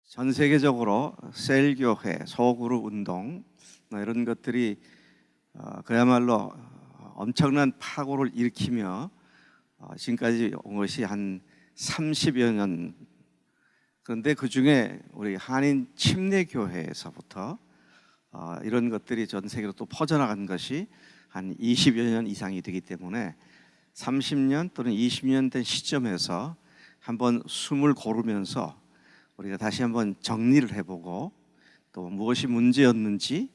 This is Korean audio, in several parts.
전 세계적으로 셀교회, 소그룹 운동 이런 것들이 그야말로 엄청난 파고를 일으키며 지금까지 온 것이 한 30여 년. 그런데 그중에 우리 한인 침례교회에서부터 이런 것들이 전 세계로 또 퍼져나간 것이 한 20여 년 이상이 되기 때문에 30년 또는 20년 된 시점에서 한번 숨을 고르면서 우리가 다시 한번 정리를 해보고 또 무엇이 문제였는지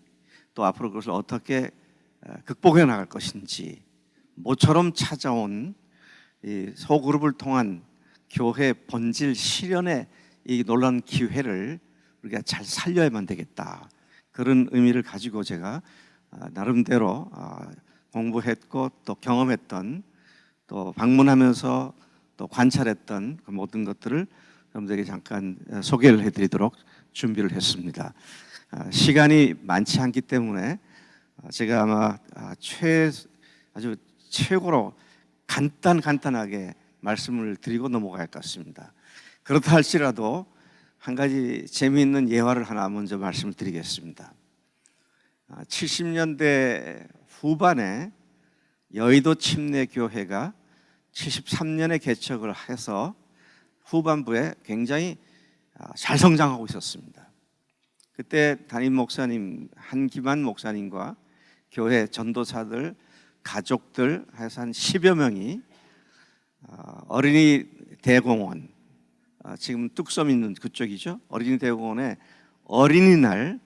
또 앞으로 그것을 어떻게 극복해 나갈 것인지, 모처럼 찾아온 이 소그룹을 통한 교회 본질 실현의 이 놀라운 기회를 우리가 잘 살려야만 되겠다, 그런 의미를 가지고 제가 나름대로 공부했고 또 경험했던, 또 방문하면서 또 관찰했던 그 모든 것들을 여러분들에게 잠깐 소개를 해드리도록 준비를 했습니다. 시간이 많지 않기 때문에 제가 아마 아주 최고로 간단하게 말씀을 드리고 넘어갈 것 같습니다. 그렇다 할지라도 한 가지 재미있는 예화를 하나 먼저 말씀을 드리겠습니다. 70년대 후반에 여의도 침례교회가 73년에 개척을 해서 후반부에 굉장히 잘 성장하고 있었습니다. 그때 담임 목사님 한기만 목사님과 교회 전도사들, 가족들 해서 한 10여 명이 어린이 대공원, 지금 뚝섬 있는 그쪽이죠. 어린이 대공원에 어린이날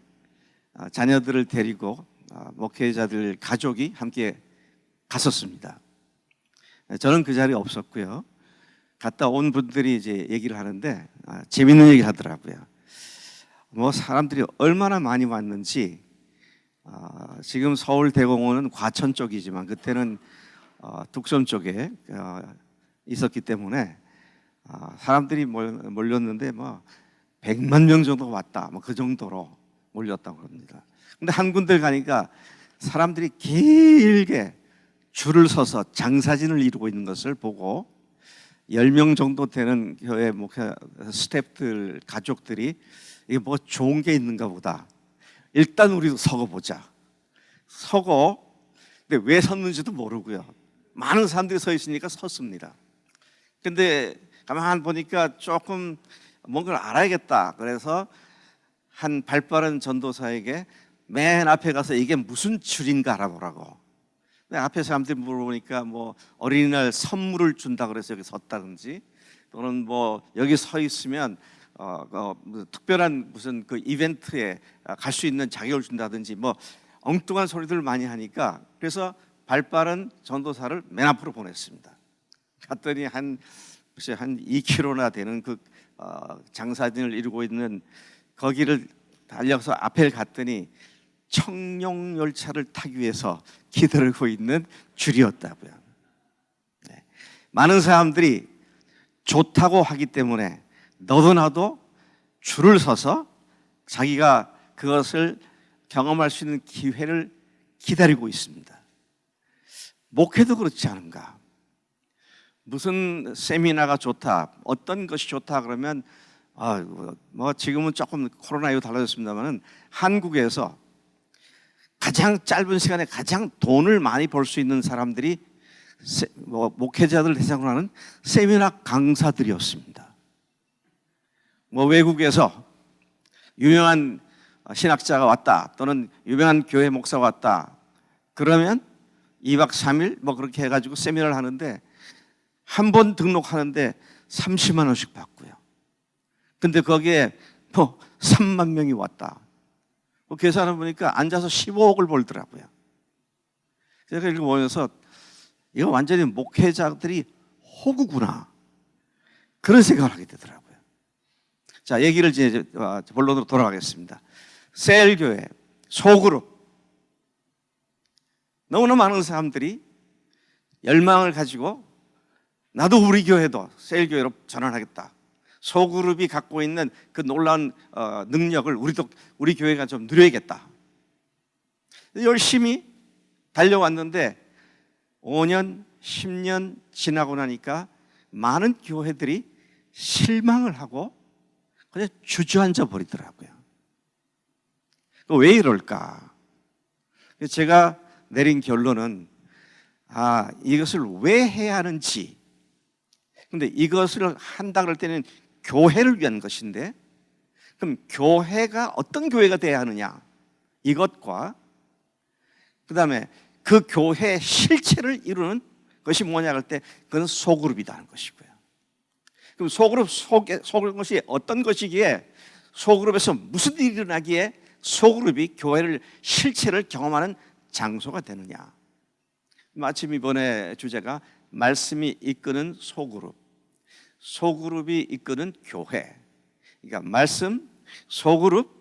자녀들을 데리고 목회자들 가족이 함께 갔었습니다. 저는 그 자리에 없었고요. 갔다 온 분들이 이제 얘기를 하는데 재밌는 얘기를 하더라고요. 뭐 사람들이 얼마나 많이 왔는지, 지금 서울 대공원은 과천 쪽이지만 그때는 뚝섬 쪽에 있었기 때문에 사람들이 몰렸는데 뭐 100만 명 정도 왔다, 뭐 그 정도로 몰렸다고 합니다. 근데 한 군데 가니까 사람들이 길게 줄을 서서 장사진을 이루고 있는 것을 보고 10명 정도 되는 교회 목회 스태프들 가족들이 이게 뭐 좋은 게 있는가 보다, 일단 우리도 서고 근데 왜 섰는지도 모르고요. 많은 사람들이 서 있으니까 섰습니다. 근데 가만 보니까 조금 뭔가를 알아야겠다, 그래서 한 발빠른 전도사에게 맨 앞에 가서 이게 무슨 줄인가 알아보라고. 앞에 사람들이 물어보니까 뭐 어린이날 선물을 준다 그래서 여기 섰다든지, 또는 뭐 여기 서 있으면 특별한 무슨 그 이벤트에 갈 수 있는 자격을 준다든지, 뭐 엉뚱한 소리들을 많이 하니까 그래서 발빠른 전도사를 맨 앞으로 보냈습니다. 갔더니 한 2km나 되는 그 장사진을 이루고 있는 거기를 달려서 앞에 갔더니 청룡 열차를 타기 위해서 기다리고 있는 줄이었다고요. 네. 많은 사람들이 좋다고 하기 때문에 너도 나도 줄을 서서 자기가 그것을 경험할 수 있는 기회를 기다리고 있습니다. 목회도 그렇지 않은가? 무슨 세미나가 좋다, 어떤 것이 좋다 그러면 뭐 지금은 조금 코로나 이후 달라졌습니다만 한국에서 가장 짧은 시간에 가장 돈을 많이 벌 수 있는 사람들이 목회자들 대상으로 하는 세미나 강사들이었습니다. 뭐 외국에서 유명한 신학자가 왔다, 또는 유명한 교회 목사가 왔다 그러면 2박 3일 뭐 그렇게 해가지고 세미나를 하는데 한 번 등록하는데 30만 원씩 받고요. 근데 거기에 뭐 3만 명이 왔다, 계산을 보니까 앉아서 15억을 벌더라고요. 제가 이거 보면서 이거 완전히 목회자들이 호구구나, 그런 생각을 하게 되더라고요. 자, 얘기를 이제 본론으로 돌아가겠습니다. 셀교회, 소그룹, 너무나 많은 사람들이 열망을 가지고 나도 우리 교회도 셀교회로 전환하겠다, 소그룹이 갖고 있는 그 놀라운 능력을 우리 교회가 좀 누려야겠다, 열심히 달려왔는데 5년, 10년 지나고 나니까 많은 교회들이 실망을 하고 그냥 주저앉아 버리더라고요. 왜 이럴까? 제가 내린 결론은 이것을 왜 해야 하는지. 근데 이것을 한다 그럴 때는 교회를 위한 것인데, 그럼 교회가 어떤 교회가 돼야 하느냐, 이것과 그 다음에 그 교회의 실체를 이루는 것이 뭐냐 할 때 그건 소그룹이다 하는 것이고요. 그럼 소그룹이 어떤 것이기에, 소그룹에서 무슨 일이 일어나기에 소그룹이 교회를 실체를 경험하는 장소가 되느냐. 마침 이번에 주제가 말씀이 이끄는 소그룹, 소그룹이 이끄는 교회. 그러니까 말씀, 소그룹,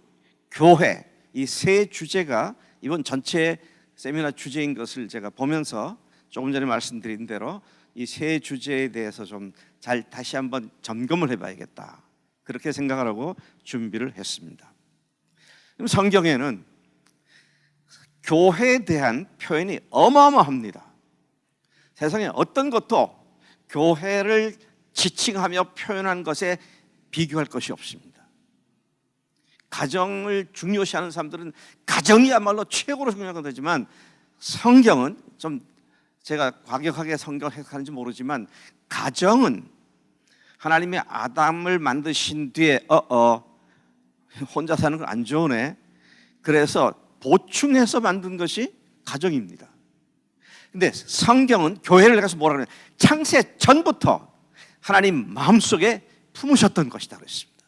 교회, 이 세 주제가 이번 전체 세미나 주제인 것을 제가 보면서 조금 전에 말씀드린 대로 이 세 주제에 대해서 좀 잘 다시 한번 점검을 해봐야겠다, 그렇게 생각을 하고 준비를 했습니다. 그럼 성경에는 교회에 대한 표현이 어마어마합니다. 세상에 어떤 것도 교회를 지칭하며 표현한 것에 비교할 것이 없습니다. 가정을 중요시하는 사람들은 가정이야말로 최고로 중요한 거지만, 성경은 좀 제가 과격하게 성경을 해석하는지 모르지만, 가정은 하나님이 아담을 만드신 뒤에 혼자 사는 건 안 좋으네, 그래서 보충해서 만든 것이 가정입니다. 근데 성경은 교회를 가서 뭐라 그래요? 창세 전부터 하나님 마음속에 품으셨던 것이다 그랬습니다.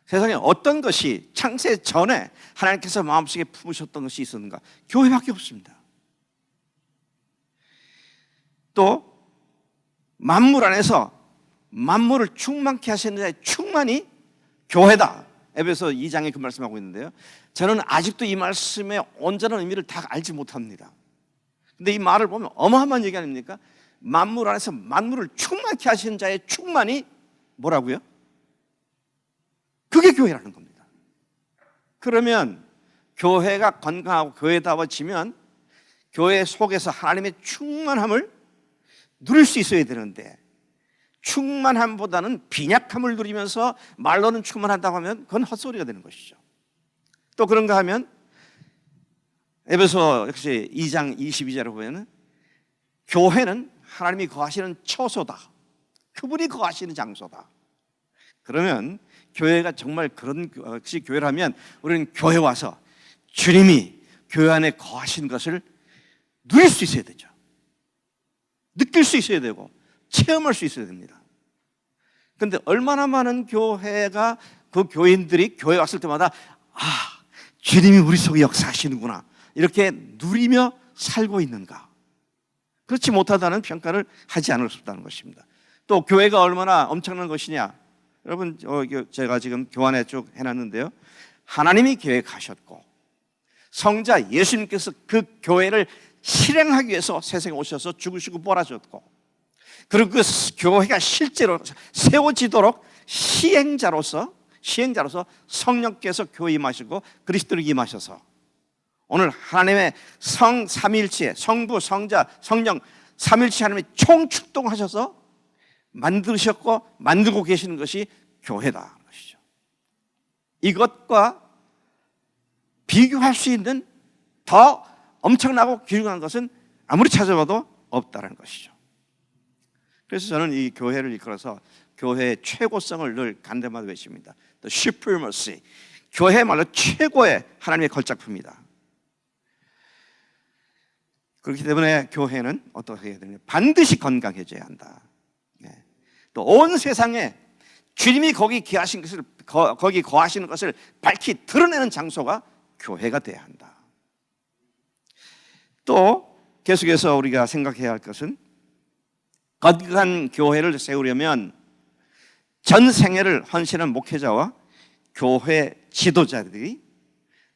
세상에 어떤 것이 창세 전에 하나님께서 마음속에 품으셨던 것이 있었는가? 교회밖에 없습니다. 또 만물 안에서 만물을 충만케 하시는 자의 충만이 교회다. 에베소 2장에 그 말씀하고 있는데요, 저는 아직도 이 말씀의 온전한 의미를 다 알지 못합니다. 근데 이 말을 보면 어마어마한 얘기 아닙니까? 만물 안에서 만물을 충만케 하시는 자의 충만이 뭐라고요? 그게 교회라는 겁니다. 그러면 교회가 건강하고 교회다워지면 교회 속에서 하나님의 충만함을 누릴 수 있어야 되는데, 충만함보다는 빈약함을 누리면서 말로는 충만하다고 하면 그건 헛소리가 되는 것이죠. 또 그런가 하면 에베소 역시 2장 22절에 보면 교회는 하나님이 거하시는 처소다, 그분이 거하시는 장소다. 그러면 교회가 정말 그런 것이 교회라면 우리는 교회 와서 주님이 교회 안에 거하시는 것을 누릴 수 있어야 되죠. 느낄 수 있어야 되고 체험할 수 있어야 됩니다. 그런데 얼마나 많은 교회가, 그 교인들이 교회 왔을 때마다 주님이 우리 속에 역사하시는구나, 이렇게 누리며 살고 있는가? 그렇지 못하다는 평가를 하지 않을 수 없다는 것입니다. 또 교회가 얼마나 엄청난 것이냐, 여러분 제가 지금 교환에 쭉 해놨는데요, 하나님이 계획하셨고 성자 예수님께서 그 교회를 실행하기 위해서 세상에 오셔서 죽으시고 부활하셨고, 그리고 그 교회가 실제로 세워지도록 시행자로서 성령께서 교회에 임하시고 그리스도를 임하셔서 오늘 하나님의 성 삼위일체, 성부, 성자, 성령 삼위일체 하나님이 총출동하셔서 만드셨고 만들고 계시는 것이 교회다 것이죠. 이것과 비교할 수 있는 더 엄청나고 귀중한 것은 아무리 찾아봐도 없다는 것이죠. 그래서 저는 이 교회를 이끌어서 교회의 최고성을 늘 간대마다 외칩니다. The supremacy, 교회야말로 최고의 하나님의 걸작품이다. 그렇기 때문에 교회는 어떻게 해야 되느냐, 반드시 건강해져야 한다. 또 온 세상에 주님이 거기 거하신 것을, 거기 거하시는 것을 밝히 드러내는 장소가 교회가 돼야 한다. 또 계속해서 우리가 생각해야 할 것은, 건강한 교회를 세우려면 전 생애를 헌신한 목회자와 교회 지도자들이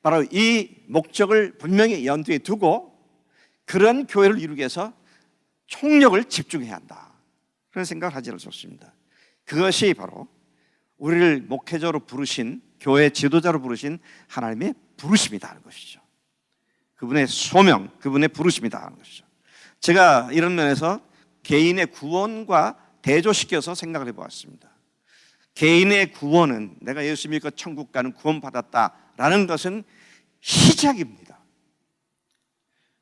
바로 이 목적을 분명히 염두에 두고 그런 교회를 이루기 위해서 총력을 집중해야 한다, 그런 생각을 하지 않을 수 없습니다. 그것이 바로 우리를 목회자로 부르신, 교회 지도자로 부르신 하나님의 부르심이다 하는 것이죠. 그분의 소명, 그분의 부르심이다 하는 것이죠. 제가 이런 면에서 개인의 구원과 대조시켜서 생각을 해보았습니다. 개인의 구원은, 내가 예수 믿고 천국 가는 구원 받았다라는 것은 시작입니다.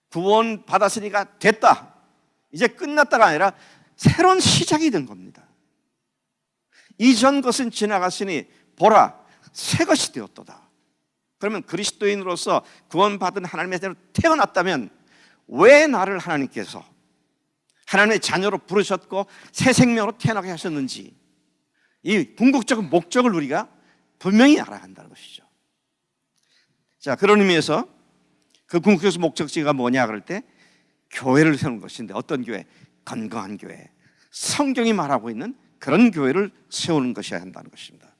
구원 받았으니까 됐다, 이제 끝났다가 아니라 새로운 시작이 된 겁니다. 이전 것은 지나갔으니 보라, 새 것이 되었도다. 그러면 그리스도인으로서 구원받은 하나님의 자녀로 태어났다면 왜 나를 하나님께서 하나님의 자녀로 부르셨고 새 생명으로 태어나게 하셨는지, 이 궁극적인 목적을 우리가 분명히 알아야 한다는 것이죠. 자, 그런 의미에서 그 궁극적 목적지가 뭐냐 그럴 때 교회를 세우는 것인데, 어떤 교회? 건강한 교회, 성경이 말하고 있는 그런 교회를 세우는 것이어야 한다는 것입니다.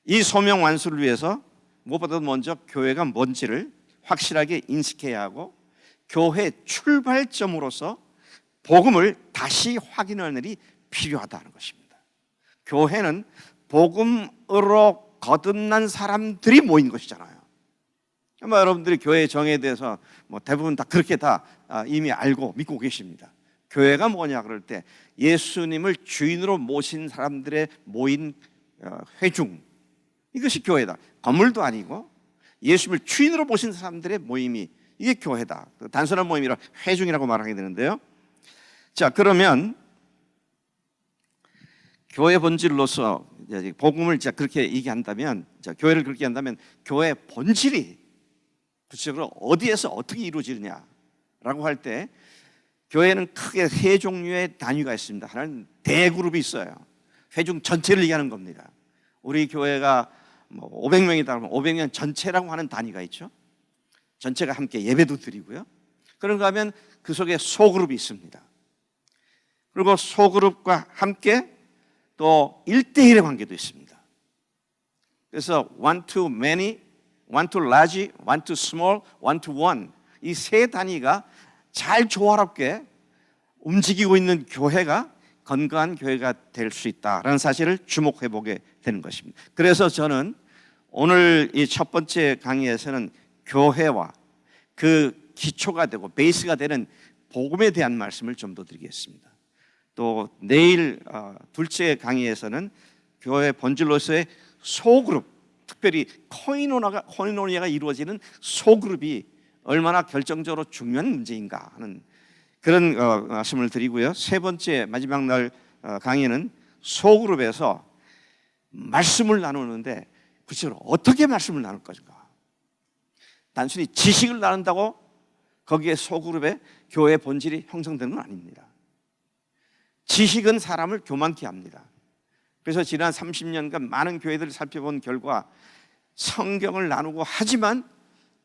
이 소명 완수를 위해서 무엇보다도 먼저 교회가 뭔지를 확실하게 인식해야 하고, 교회 출발점으로서 복음을 다시 확인하는 일이 필요하다는 것입니다. 교회는 복음으로 거듭난 사람들이 모인 것이잖아요. 아마 여러분들이 교회 정에 대해서 대부분 다 그렇게 다 이미 알고 믿고 계십니다. 교회가 뭐냐 그럴 때 예수님을 주인으로 모신 사람들의 모인 회중, 이것이 교회다. 건물도 아니고 예수님을 주인으로 모신 사람들의 모임이, 이게 교회다. 단순한 모임이라 회중이라고 말하게 되는데요. 자, 그러면 교회 본질로서 복음을 그렇게 얘기한다면, 교회를 그렇게 한다면 교회 본질이 구체적으로 어디에서 어떻게 이루어지느냐라고 할 때, 교회는 크게 세 종류의 단위가 있습니다. 하나는 대그룹이 있어요. 회중 전체를 얘기하는 겁니다. 우리 교회가 500명이다 그러면 500명 전체라고 하는 단위가 있죠. 전체가 함께 예배도 드리고요. 그런가 하면 그 속에 소그룹이 있습니다. 그리고 소그룹과 함께 또 1대1의 관계도 있습니다. 그래서 one to many, one to large, one to small, one to one, 이 세 단위가 잘 조화롭게 움직이고 있는 교회가 건강한 교회가 될 수 있다라는 사실을 주목해 보게 되는 것입니다. 그래서 저는 오늘 이 첫 번째 강의에서는 교회와 그 기초가 되고 베이스가 되는 복음에 대한 말씀을 좀 더 드리겠습니다. 또 내일 둘째 강의에서는 교회 본질로서의 소그룹, 특별히 코이노니아가 이루어지는 소그룹이 얼마나 결정적으로 중요한 문제인가 하는 그런 말씀을 드리고요. 세 번째 마지막 날 강의는 소그룹에서 말씀을 나누는데 구체적으로 어떻게 말씀을 나눌 것인가. 단순히 지식을 나눈다고 거기에 소그룹의 교회 본질이 형성되는 건 아닙니다. 지식은 사람을 교만케 합니다. 그래서 지난 30년간 많은 교회들을 살펴본 결과 성경을 나누고 하지만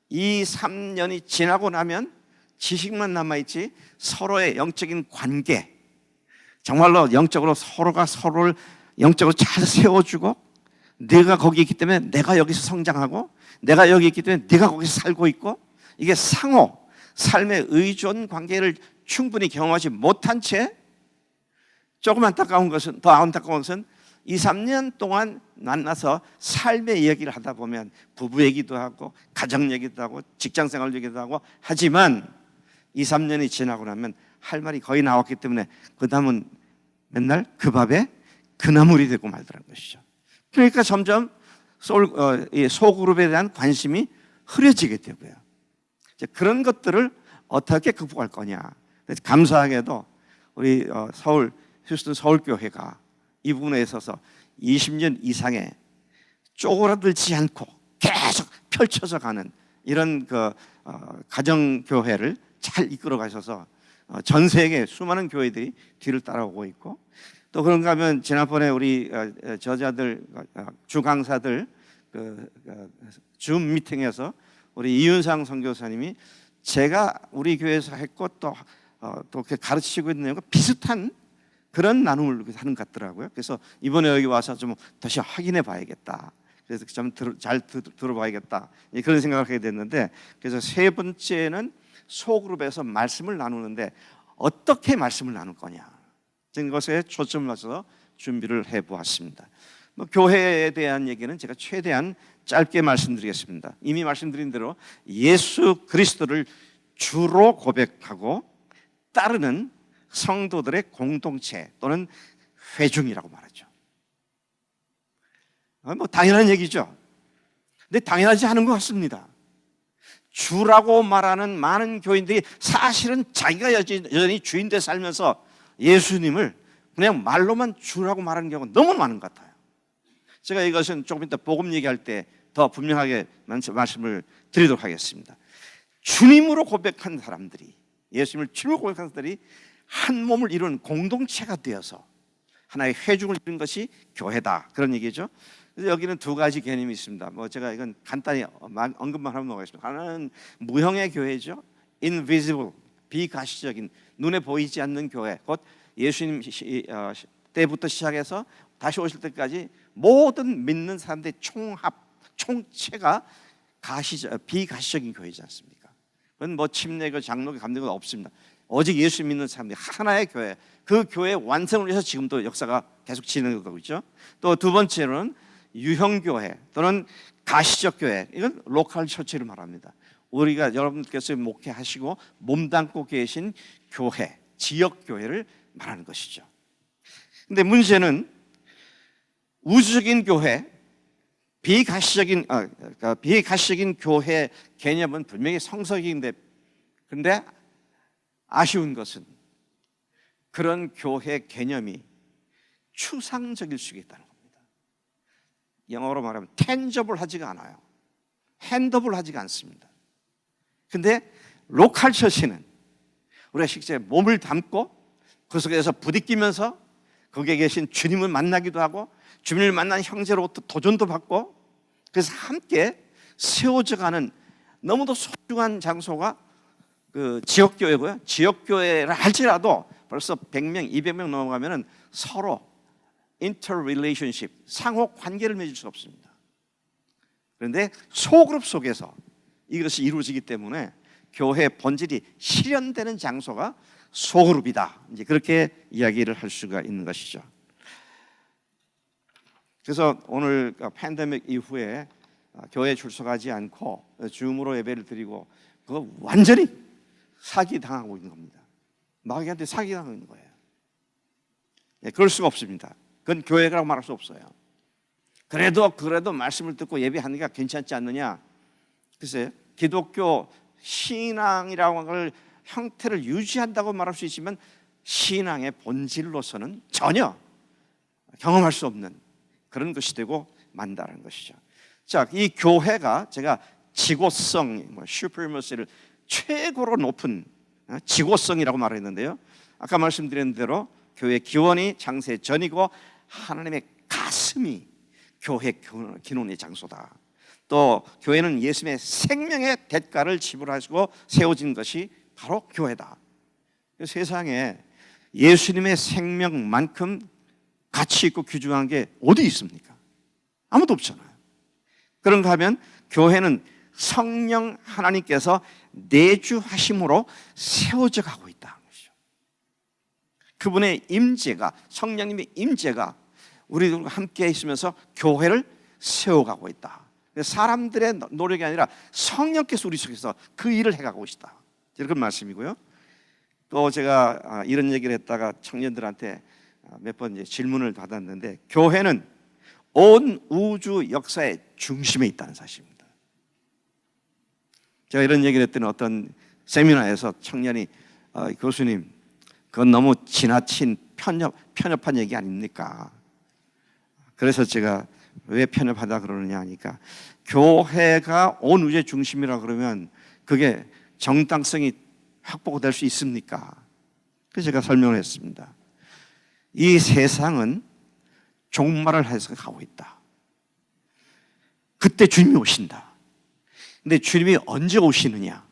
이 3년이 지나고 나면 지식만 남아있지 서로의 영적인 관계, 정말로 영적으로 서로가 서로를 영적으로 잘 세워주고, 내가 거기 있기 때문에 내가 여기서 성장하고, 내가 여기 있기 때문에 내가 거기서 살고 있고, 이게 상호 삶의 의존 관계를 충분히 경험하지 못한 채, 조금 안타까운 것은, 더 안타까운 것은 2, 3년 동안 만나서 삶의 이야기를 하다 보면 부부 얘기도 하고 가정 얘기도 하고 직장생활 얘기도 하고 하지만 2, 3년이 지나고 나면 할 말이 거의 나왔기 때문에 그 다음은 맨날 그 밥에 그나물이 되고 말더라는 것이죠. 그러니까 점점 소그룹에 대한 관심이 흐려지게 되고요. 그런 것들을 어떻게 극복할 거냐. 감사하게도 우리 휴스턴 서울교회가 이 부분에 있어서 20년 이상의 쪼그라들지 않고 계속 펼쳐져 가는 이런 가정교회를 잘 이끌어 가셔서 전 세계 수많은 교회들이 뒤를 따라오고 있고, 또 그런가 하면 지난번에 우리 저자들 주강사들 줌 미팅에서 우리 이윤상 선교사님이 제가 우리 교회에서 했고 또 이렇게 가르치고 있는 내용과 비슷한 그런 나눔을 하는 것 같더라고요. 그래서 이번에 여기 와서 좀 다시 확인해 봐야겠다. 그래서 좀 잘 들어봐야겠다. 그런 생각을 하게 됐는데, 그래서 세 번째는 소그룹에서 말씀을 나누는데 어떻게 말씀을 나눌 거냐, 이런 것에 초점을 맞춰서 준비를 해보았습니다. 교회에 대한 얘기는 제가 최대한 짧게 말씀드리겠습니다. 이미 말씀드린 대로 예수 그리스도를 주로 고백하고 따르는 성도들의 공동체 또는 회중이라고 말하죠. 뭐 당연한 얘기죠. 근데 당연하지 않은 것 같습니다. 주라고 말하는 많은 교인들이 사실은 자기가 여전히 주인 돼 살면서 예수님을 그냥 말로만 주라고 말하는 경우가 너무 많은 것 같아요. 제가 이것은 조금 이따 복음 얘기할 때 더 분명하게 말씀을 드리도록 하겠습니다. 주님으로 고백한 사람들이, 예수님을 주님으로 고백한 사람들이 한 몸을 이루는 공동체가 되어서 하나의 회중을 이루는 것이 교회다, 그런 얘기죠. 그래서 여기는 두 가지 개념이 있습니다. 뭐 제가 이건 간단히 언급만 하면 넘어가겠습니다. 하나는 무형의 교회죠. invisible, 비가시적인, 눈에 보이지 않는 교회. 곧 예수님 때부터 시작해서 다시 오실 때까지 모든 믿는 사람들의 총체가 비가시적인 교회이지 않습니까? 그건 뭐 침례교, 장로교, 감리교 없습니다. 오직 예수 믿는 사람들이 하나의 교회, 그 교회의 완성을 위해서 지금도 역사가 계속 진행되고 있죠. 또 두 번째로는 유형교회 또는 가시적 교회, 이건 로컬 처치를 말합니다. 우리가 여러분께서 목회하시고 몸담고 계신 교회, 지역교회를 말하는 것이죠. 근데 문제는 우주적인 교회, 비가시적인 교회 개념은 분명히 성서적인데, 그런데 아쉬운 것은 그런 교회 개념이 추상적일 수 있다는 겁니다. 영어로 말하면 tangible 하지가 않아요. handable 하지가 않습니다. 근데 로컬 처치는 우리가 실제 몸을 담고 그 속에서 부딪히면서 거기에 계신 주님을 만나기도 하고 주님을 만난 형제로부터 도전도 받고, 그래서 함께 세워져가는 너무도 소중한 장소가 그 지역교회고요. 지역교회를 할지라도 벌써 100명, 200명 넘어가면 서로 interrelationship, 상호 관계를 맺을 수 없습니다. 그런데 소그룹 속에서 이것이 이루어지기 때문에 교회 본질이 실현되는 장소가 소그룹이다, 이제 그렇게 이야기를 할 수가 있는 것이죠. 그래서 오늘 팬데믹 이후에 교회에 출석하지 않고 줌으로 예배를 드리고, 그거 완전히 사기당하고 있는 겁니다. 마귀한테 사기당하고 있는 거예요. 그럴 수가 없습니다. 그건 교회라고 말할 수 없어요. 그래도 말씀을 듣고 예배하는 게 괜찮지 않느냐? 글쎄, 기독교 신앙이라고 하는 형태를 유지한다고 말할 수 있지만 신앙의 본질로서는 전혀 경험할 수 없는 그런 것이 되고 만다는 것이죠. 자, 이 교회가 제가 지고성, 슈퍼머시를 최고로 높은 지고성이라고 말했는데요. 아까 말씀드린 대로 교회 기원이 창세 전이고 하나님의 가슴이 교회 기원의 장소다. 또 교회는 예수님의 생명의 대가를 지불하시고 세워진 것이 바로 교회다. 세상에 예수님의 생명만큼 가치 있고 귀중한 게 어디 있습니까? 아무도 없잖아요. 그런가 하면 교회는 성령 하나님께서 내주하심으로 세워져 가고 있다는 것이죠. 그분의 임재가, 성령님의 임재가 우리들과 함께 있으면서 교회를 세워가고 있다. 사람들의 노력이 아니라 성령께서 우리 속에서 그 일을 해가고 있다, 이런 말씀이고요. 또 제가 이런 얘기를 했다가 청년들한테 몇 번 질문을 받았는데, 교회는 온 우주 역사의 중심에 있다는 사실입니다. 제가 이런 얘기를 했더니 어떤 세미나에서 청년이 교수님, 그건 너무 지나친 편협한 얘기 아닙니까? 그래서 제가 왜 편협하다 그러느냐 하니까, 교회가 온 우주의 중심이라 그러면 그게 정당성이 확보가 될 수 있습니까? 그래서 제가 설명을 했습니다. 이 세상은 종말을 해서 가고 있다. 그때 주님이 오신다. 근데 주님이 언제 오시느냐?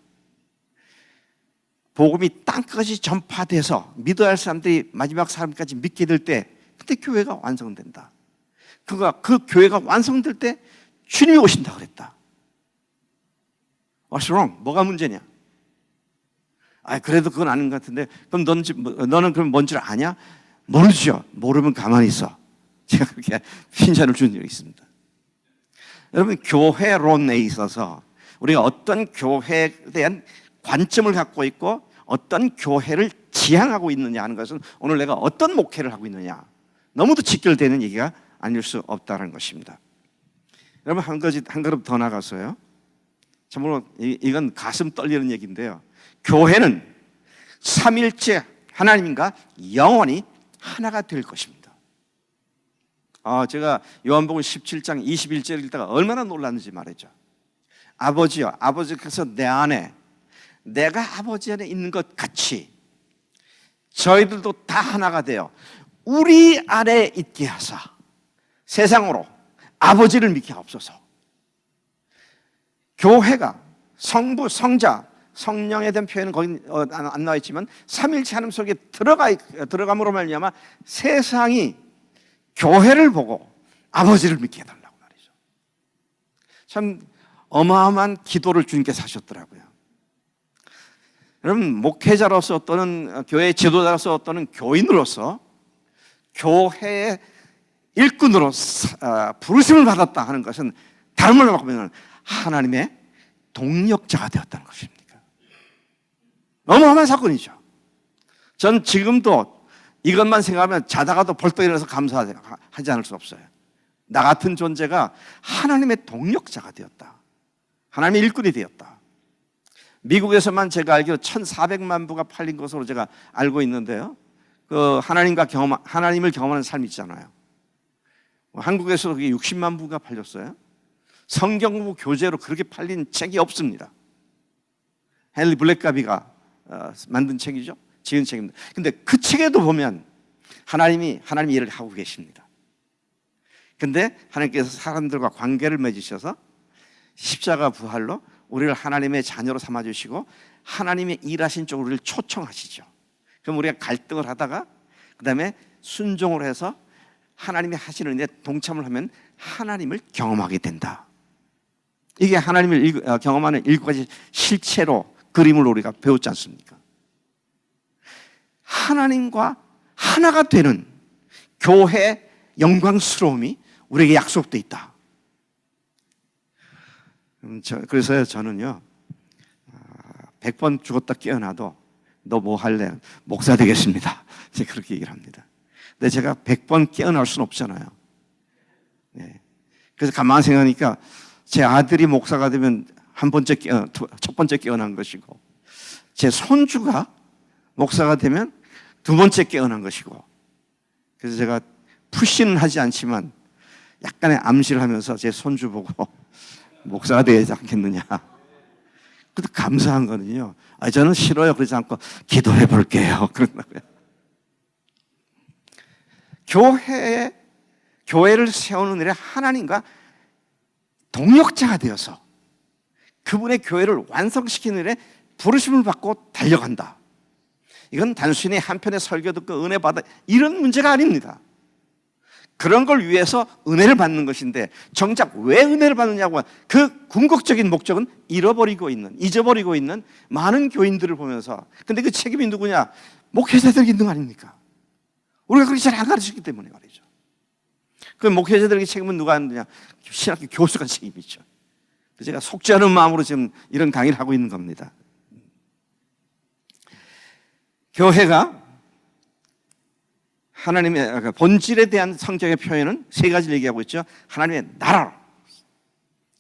복음이 땅까지 전파돼서 믿어야 할 사람들이 마지막 사람까지 믿게 될 때, 그때 교회가 완성된다. 그 교회가 완성될 때 주님이 오신다 그랬다. What's wrong? 뭐가 문제냐? 그래도 그건 아닌 것 같은데, 그럼 너는 그럼 뭔 줄 아냐? 모르죠. 모르면 가만히 있어. 제가 그렇게 핀잔을 준 적이 있습니다. 여러분, 교회론에 있어서 우리가 어떤 교회에 대한 관점을 갖고 있고 어떤 교회를 지향하고 있느냐 하는 것은 오늘 내가 어떤 목회를 하고 있느냐, 너무도 직결되는 얘기가 아닐 수 없다는 것입니다. 여러분 한 걸음 더 나가서요. 참으로 이건 가슴 떨리는 얘기인데요. 교회는 삼일째 하나님과 영원히 하나가 될 것입니다. 제가 요한복음 17장 21절 읽다가 얼마나 놀랐는지 말이죠. 아버지요, 아버지께서 내 안에, 내가 아버지 안에 있는 것 같이 저희들도 다 하나가 되어 우리 안에 있게 하사 세상으로 아버지를 믿게 하옵소서. 교회가 성부, 성자, 성령에 대한 표현은 거기 안 나와 있지만 삼일체 하나님 속에 들어감으로 말미암아 세상이 교회를 보고 아버지를 믿게 해달라고 말이죠. 참 어마어마한 기도를 주님께서 하셨더라고요. 여러분, 목회자로서 또는 교회 지도자로서 또는 교인으로서 교회의 일꾼으로 부르심을 받았다 하는 것은 다른 말로 바꾸면 하나님의 동력자가 되었다는 것입니다. 어마어마한 사건이죠. 전 지금도 이것만 생각하면 자다가도 벌떡 일어나서 감사하지 않을 수 없어요. 나 같은 존재가 하나님의 동력자가 되었다. 하나님의 일꾼이 되었다. 미국에서만 제가 알기로 1,400만 부가 팔린 것으로 제가 알고 있는데요. 그 하나님을 경험하는 삶이 있잖아요. 한국에서도 그게 60만 부가 팔렸어요. 성경 공부 교재로 그렇게 팔린 책이 없습니다. 헨리 블랙가비가 만든 책이죠. 지은 책입니다. 근데 그 책에도 보면 하나님이 일을 하고 계십니다. 근데 하나님께서 사람들과 관계를 맺으셔서 십자가 부활로 우리를 하나님의 자녀로 삼아주시고 하나님의 일하신 쪽으로 우리를 초청하시죠. 그럼 우리가 갈등을 하다가 그 다음에 순종을 해서 하나님이 하시는 일에 동참을 하면 하나님을 경험하게 된다. 이게 하나님을 경험하는 7가지 실체로 그림을 우리가 배웠지 않습니까? 하나님과 하나가 되는 교회의 영광스러움이 우리에게 약속되어 있다. 그래서 저는요 100번 죽었다 깨어나도 너 뭐 할래? 목사 되겠습니다. 제가 그렇게 얘기를 합니다. 근데 제가 100번 깨어날 수는 없잖아요. 네. 그래서 가만히 생각하니까 제 아들이 목사가 되면 첫 번째 깨어난 것이고 제 손주가 목사가 되면 두 번째 깨어난 것이고 그래서 제가 푸시는 하지 않지만 약간의 암시를 하면서 제 손주 보고 목사가 되지 않겠느냐. 그래도 감사한 거는요. 저는 싫어요. 그러지 않고 기도해 볼게요. 그런다고요. 교회를 세우는 일에 하나님과 동력자가 되어서 그분의 교회를 완성시키는 일에 부르심을 받고 달려간다. 이건 단순히 한편의 설교 듣고 은혜 받아 이런 문제가 아닙니다. 그런 걸 위해서 은혜를 받는 것인데 정작 왜 은혜를 받느냐고 그 궁극적인 목적은 잊어버리고 있는 많은 교인들을 보면서 근데 그 책임이 누구냐? 목회자들이 있는 거 아닙니까? 우리가 그렇게 잘 안 가르쳤기 때문에 말이죠. 그 목회자들에게 책임은 누가 하느냐? 신학교 교수가 책임이죠. 제가 속지 않은 마음으로 지금 이런 강의를 하고 있는 겁니다. 교회가 하나님의 본질에 대한 성경의 표현은 세 가지를 얘기하고 있죠. 하나님의 나라,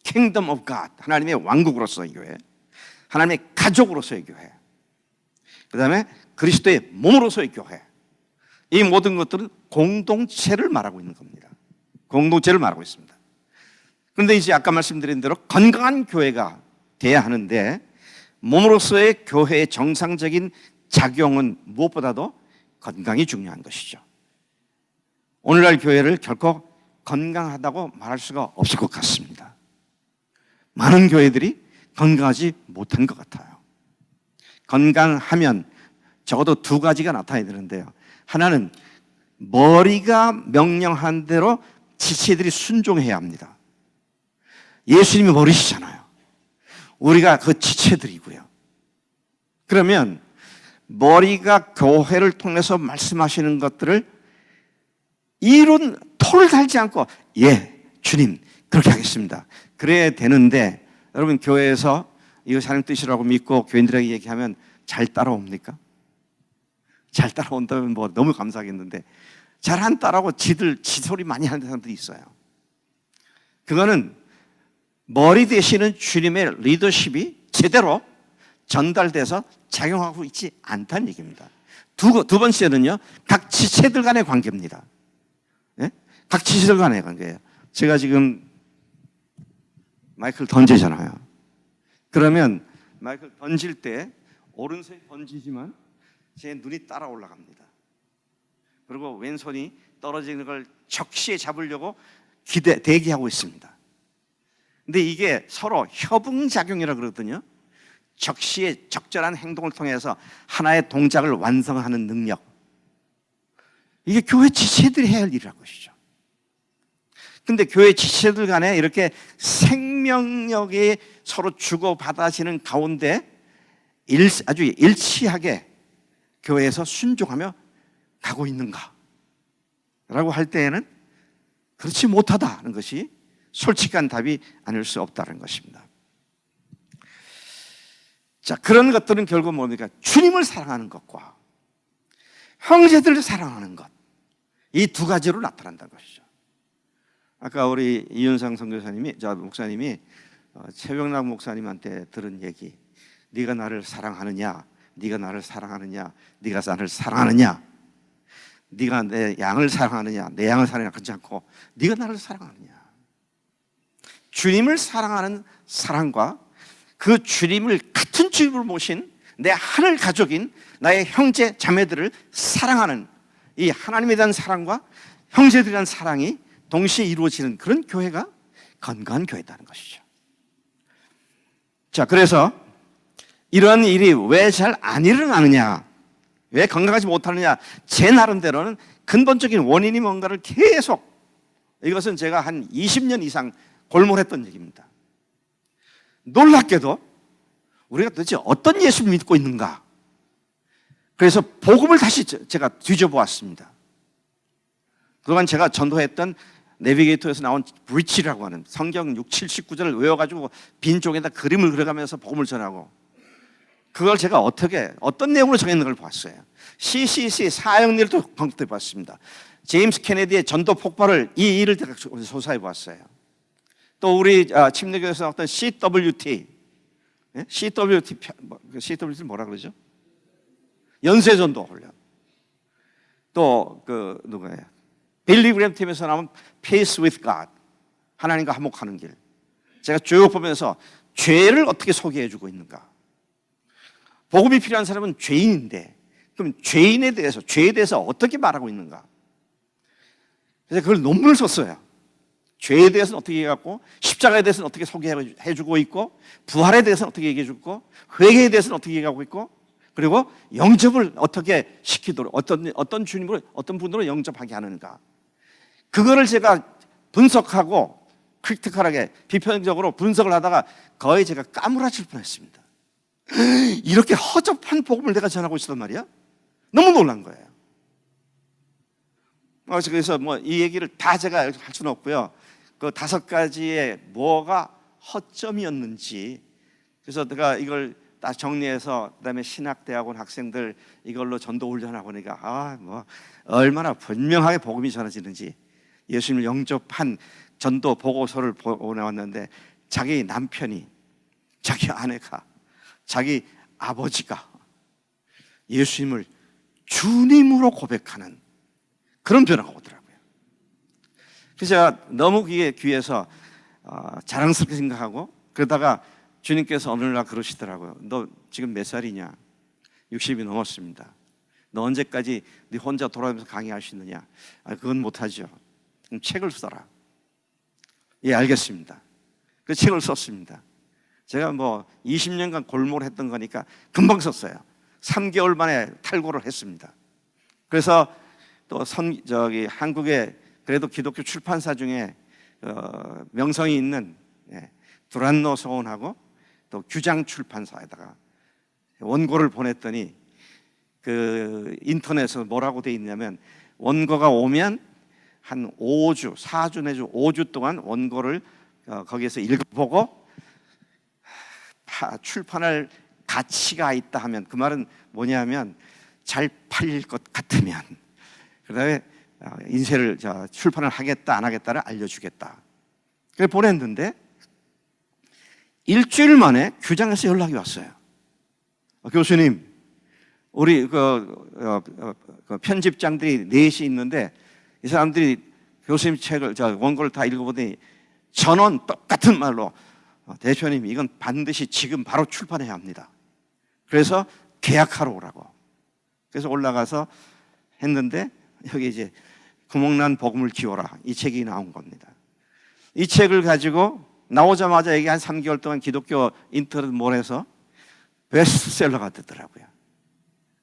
Kingdom of God, 하나님의 왕국으로서의 교회, 하나님의 가족으로서의 교회, 그 다음에 그리스도의 몸으로서의 교회. 이 모든 것들은 공동체를 말하고 있는 겁니다. 공동체를 말하고 있습니다. 그런데 이제 아까 말씀드린 대로 건강한 교회가 돼야 하는데 몸으로서의 교회의 정상적인 작용은 무엇보다도 건강이 중요한 것이죠. 오늘날 교회를 결코 건강하다고 말할 수가 없을 것 같습니다. 많은 교회들이 건강하지 못한 것 같아요. 건강하면 적어도 두 가지가 나타나야 되는데요. 하나는 머리가 명령한 대로 지체들이 순종해야 합니다. 예수님이 머리시잖아요. 우리가 그 지체들이고요. 그러면 머리가 교회를 통해서 말씀하시는 것들을 토를 달지 않고 주님 그렇게 하겠습니다. 그래야 되는데 여러분 교회에서 이것이 하나님 뜻이라고 믿고 교인들에게 얘기하면 잘 따라옵니까? 잘 따라온다면 뭐 너무 감사하겠는데 잘 안 따라오고 지 소리 많이 하는 사람들이 있어요. 그거는 머리 되시는 주님의 리더십이 제대로 전달돼서 작용하고 있지 않다는 얘기입니다. 두 번째는요, 각 지체들 간의 관계입니다. 예? 각 지체들 간의 관계예요. 제가 지금 마이크를 던지잖아요. 그러면 마이크를 던질 때 오른손이 던지지만 제 눈이 따라 올라갑니다. 그리고 왼손이 떨어지는 걸 적시에 잡으려고 대기하고 있습니다. 근데 이게 서로 협응작용이라고 그러거든요. 적시에 적절한 행동을 통해서 하나의 동작을 완성하는 능력. 이게 교회 지체들이 해야 할 일이라는 것이죠. 근데 교회 지체들 간에 이렇게 생명력이 서로 주고받아지는 가운데 아주 일치하게 교회에서 순종하며 가고 있는가? 라고 할 때에는 그렇지 못하다는 것이 솔직한 답이 아닐 수 없다는 것입니다. 자, 그런 것들은 결국 뭡니까? 주님을 사랑하는 것과 형제들을 사랑하는 것, 이 두 가지로 나타난다는 것이죠. 아까 우리 이윤상 목사님이 최병락 목사님한테 들은 얘기, 네가 나를 사랑하느냐, 네가 나를 사랑하느냐, 네가 나를 사랑하느냐, 네가 내 양을 사랑하느냐, 내 양을 사랑하느냐 그렇지 않고 네가 나를 사랑하느냐. 주님을 사랑하는 사랑과 그 주님을 같은 주님을 모신 내 하늘 가족인 나의 형제 자매들을 사랑하는 이 하나님에 대한 사랑과 형제들에 대한 사랑이 동시에 이루어지는 그런 교회가 건강한 교회다는 것이죠. 자, 그래서 이런 일이 왜 잘 안 일어나느냐, 왜 건강하지 못하느냐, 제 나름대로는 근본적인 원인이 뭔가를 계속, 이것은 제가 한 20년 이상 골몰했던 얘기입니다. 놀랍게도 우리가 도대체 어떤 예수를 믿고 있는가, 그래서 복음을 다시 제가 뒤져보았습니다. 그동안 제가 전도했던 내비게이터에서 나온 브리치라고 하는 성경 6, 79절을 외워가지고 빈 쪽에다 그림을 그려가면서 복음을 전하고, 그걸 제가 어떤 내용으로 정했는 걸 봤어요. CCC 사형리를 검토해 봤습니다. 제임스 케네디의 전도 폭발을, 이 일을 제가 조사해 봤어요. 또 우리 침례교에서 나왔던 CWT, CWT 뭐라 그러죠? 연쇄전도 훈련. 또 누구예요? 빌리 그램 팀에서 나온 Peace with God, 하나님과 화목하는 길. 제가 쭉 보면서 죄를 어떻게 소개해주고 있는가. 복음이 필요한 사람은 죄인인데, 그럼 죄에 대해서 어떻게 말하고 있는가. 그래서 그걸 논문을 썼어요. 죄에 대해서는 어떻게 얘기하고, 십자가에 대해서는 어떻게 소개해주고 있고, 부활에 대해서는 어떻게 얘기해주고, 회개에 대해서는 어떻게 얘기하고 있고, 그리고 영접을 어떻게 시키도록, 어떤 주님으로, 어떤 분으로 영접하게 하는가. 그거를 제가 분석하고 크리티컬하게 비판적으로 분석을 하다가 거의 제가 까무라칠 뻔했습니다. 이렇게 허접한 복음을 내가 전하고 있었단 말이야? 너무 놀란 거예요. 그래서 이 얘기를 다 제가 할 수는 없고요. 그 5가지의 뭐가 허점이었는지, 그래서 내가 이걸 다 정리해서 그다음에 신학대학원 학생들 이걸로 전도 훈련하고 보니까 얼마나 분명하게 복음이 전해지는지, 예수님을 영접한 전도 보고서를 보내왔는데, 자기 남편이, 자기 아내가, 자기 아버지가 예수님을 주님으로 고백하는 그런 변화가 오더라고요. 그래서 제가 너무 귀해서 자랑스럽게 생각하고, 그러다가 주님께서 어느 날 그러시더라고요. 너 지금 몇 살이냐? 60이 넘었습니다. 너 언제까지 네 혼자 돌아다니면서 강의할 수 있느냐? 그건 못하죠. 그럼 책을 써라. 예, 알겠습니다. 그 책을 썼습니다. 제가 20년간 골몰 했던 거니까 금방 썼어요. 3개월 만에 탈고를 했습니다. 그래서 또 한국의 그래도 기독교 출판사 중에 명성이 있는 두란노 서원하고 또 규장 출판사에다가 원고를 보냈더니, 그 인터넷에서 뭐라고 돼 있냐면, 원고가 오면 한 4주 내지 5주 동안 원고를 거기에서 읽어보고 출판할 가치가 있다 하면, 그 말은 뭐냐면 잘 팔릴 것 같으면 그다음에 인쇄를 출판을 하겠다 안 하겠다를 알려주겠다. 그래 보냈는데 일주일 만에 교장에서 연락이 왔어요. 교수님, 우리 그 편집장들이 넷이 있는데 이 사람들이 교수님 책을 원고를 다 읽어보더니 전원 똑같은 말로 대표님, 이건 반드시 지금 바로 출판해야 합니다. 그래서 계약하러 오라고. 그래서 올라가서 했는데 여기 이제 구멍난 복음을 키워라, 이 책이 나온 겁니다. 이 책을 가지고 나오자마자 이게 한 3개월 동안 기독교 인터넷몰에서 베스트셀러가 되더라고요.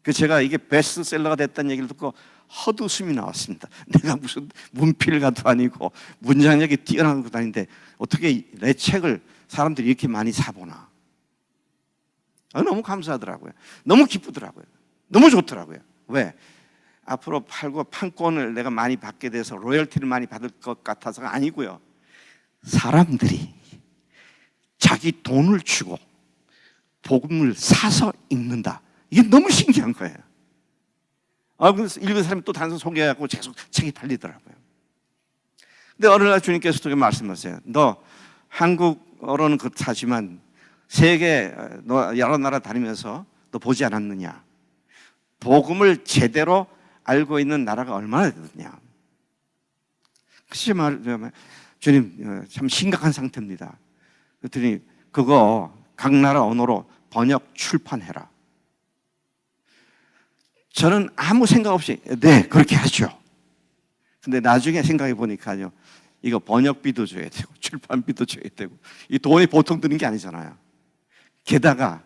그 제가 이게 베스트셀러가 됐다는 얘기를 듣고 헛웃음이 나왔습니다. 내가 무슨 문필가도 아니고 문장력이 뛰어난 것도 아닌데 어떻게 내 책을 사람들이 이렇게 많이 사보나. 너무 감사하더라고요. 너무 기쁘더라고요. 너무 좋더라고요. 왜? 앞으로 팔고 판권을 내가 많이 받게 돼서 로열티를 많이 받을 것 같아서가 아니고요. 사람들이 자기 돈을 주고 복음을 사서 읽는다. 이게 너무 신기한 거예요. 그래서 읽은 사람이 또 단서 소개하고 계속 책이 팔리더라고요. 근데 어느 날 주님께서 또 말씀하세요. 너 한국어로는 그렇다지만 세계 너 여러 나라 다니면서 너 보지 않았느냐? 복음을 제대로 알고 있는 나라가 얼마나 되느냐? 글쎄 주님, 참 심각한 상태입니다. 그랬더니 그거 각 나라 언어로 번역 출판해라. 저는 아무 생각 없이 네, 그렇게 하죠. 근데 나중에 생각해 보니까요, 이거 번역비도 줘야 되고 출판비도 줘야 되고 이 돈이 보통 드는 게 아니잖아요. 게다가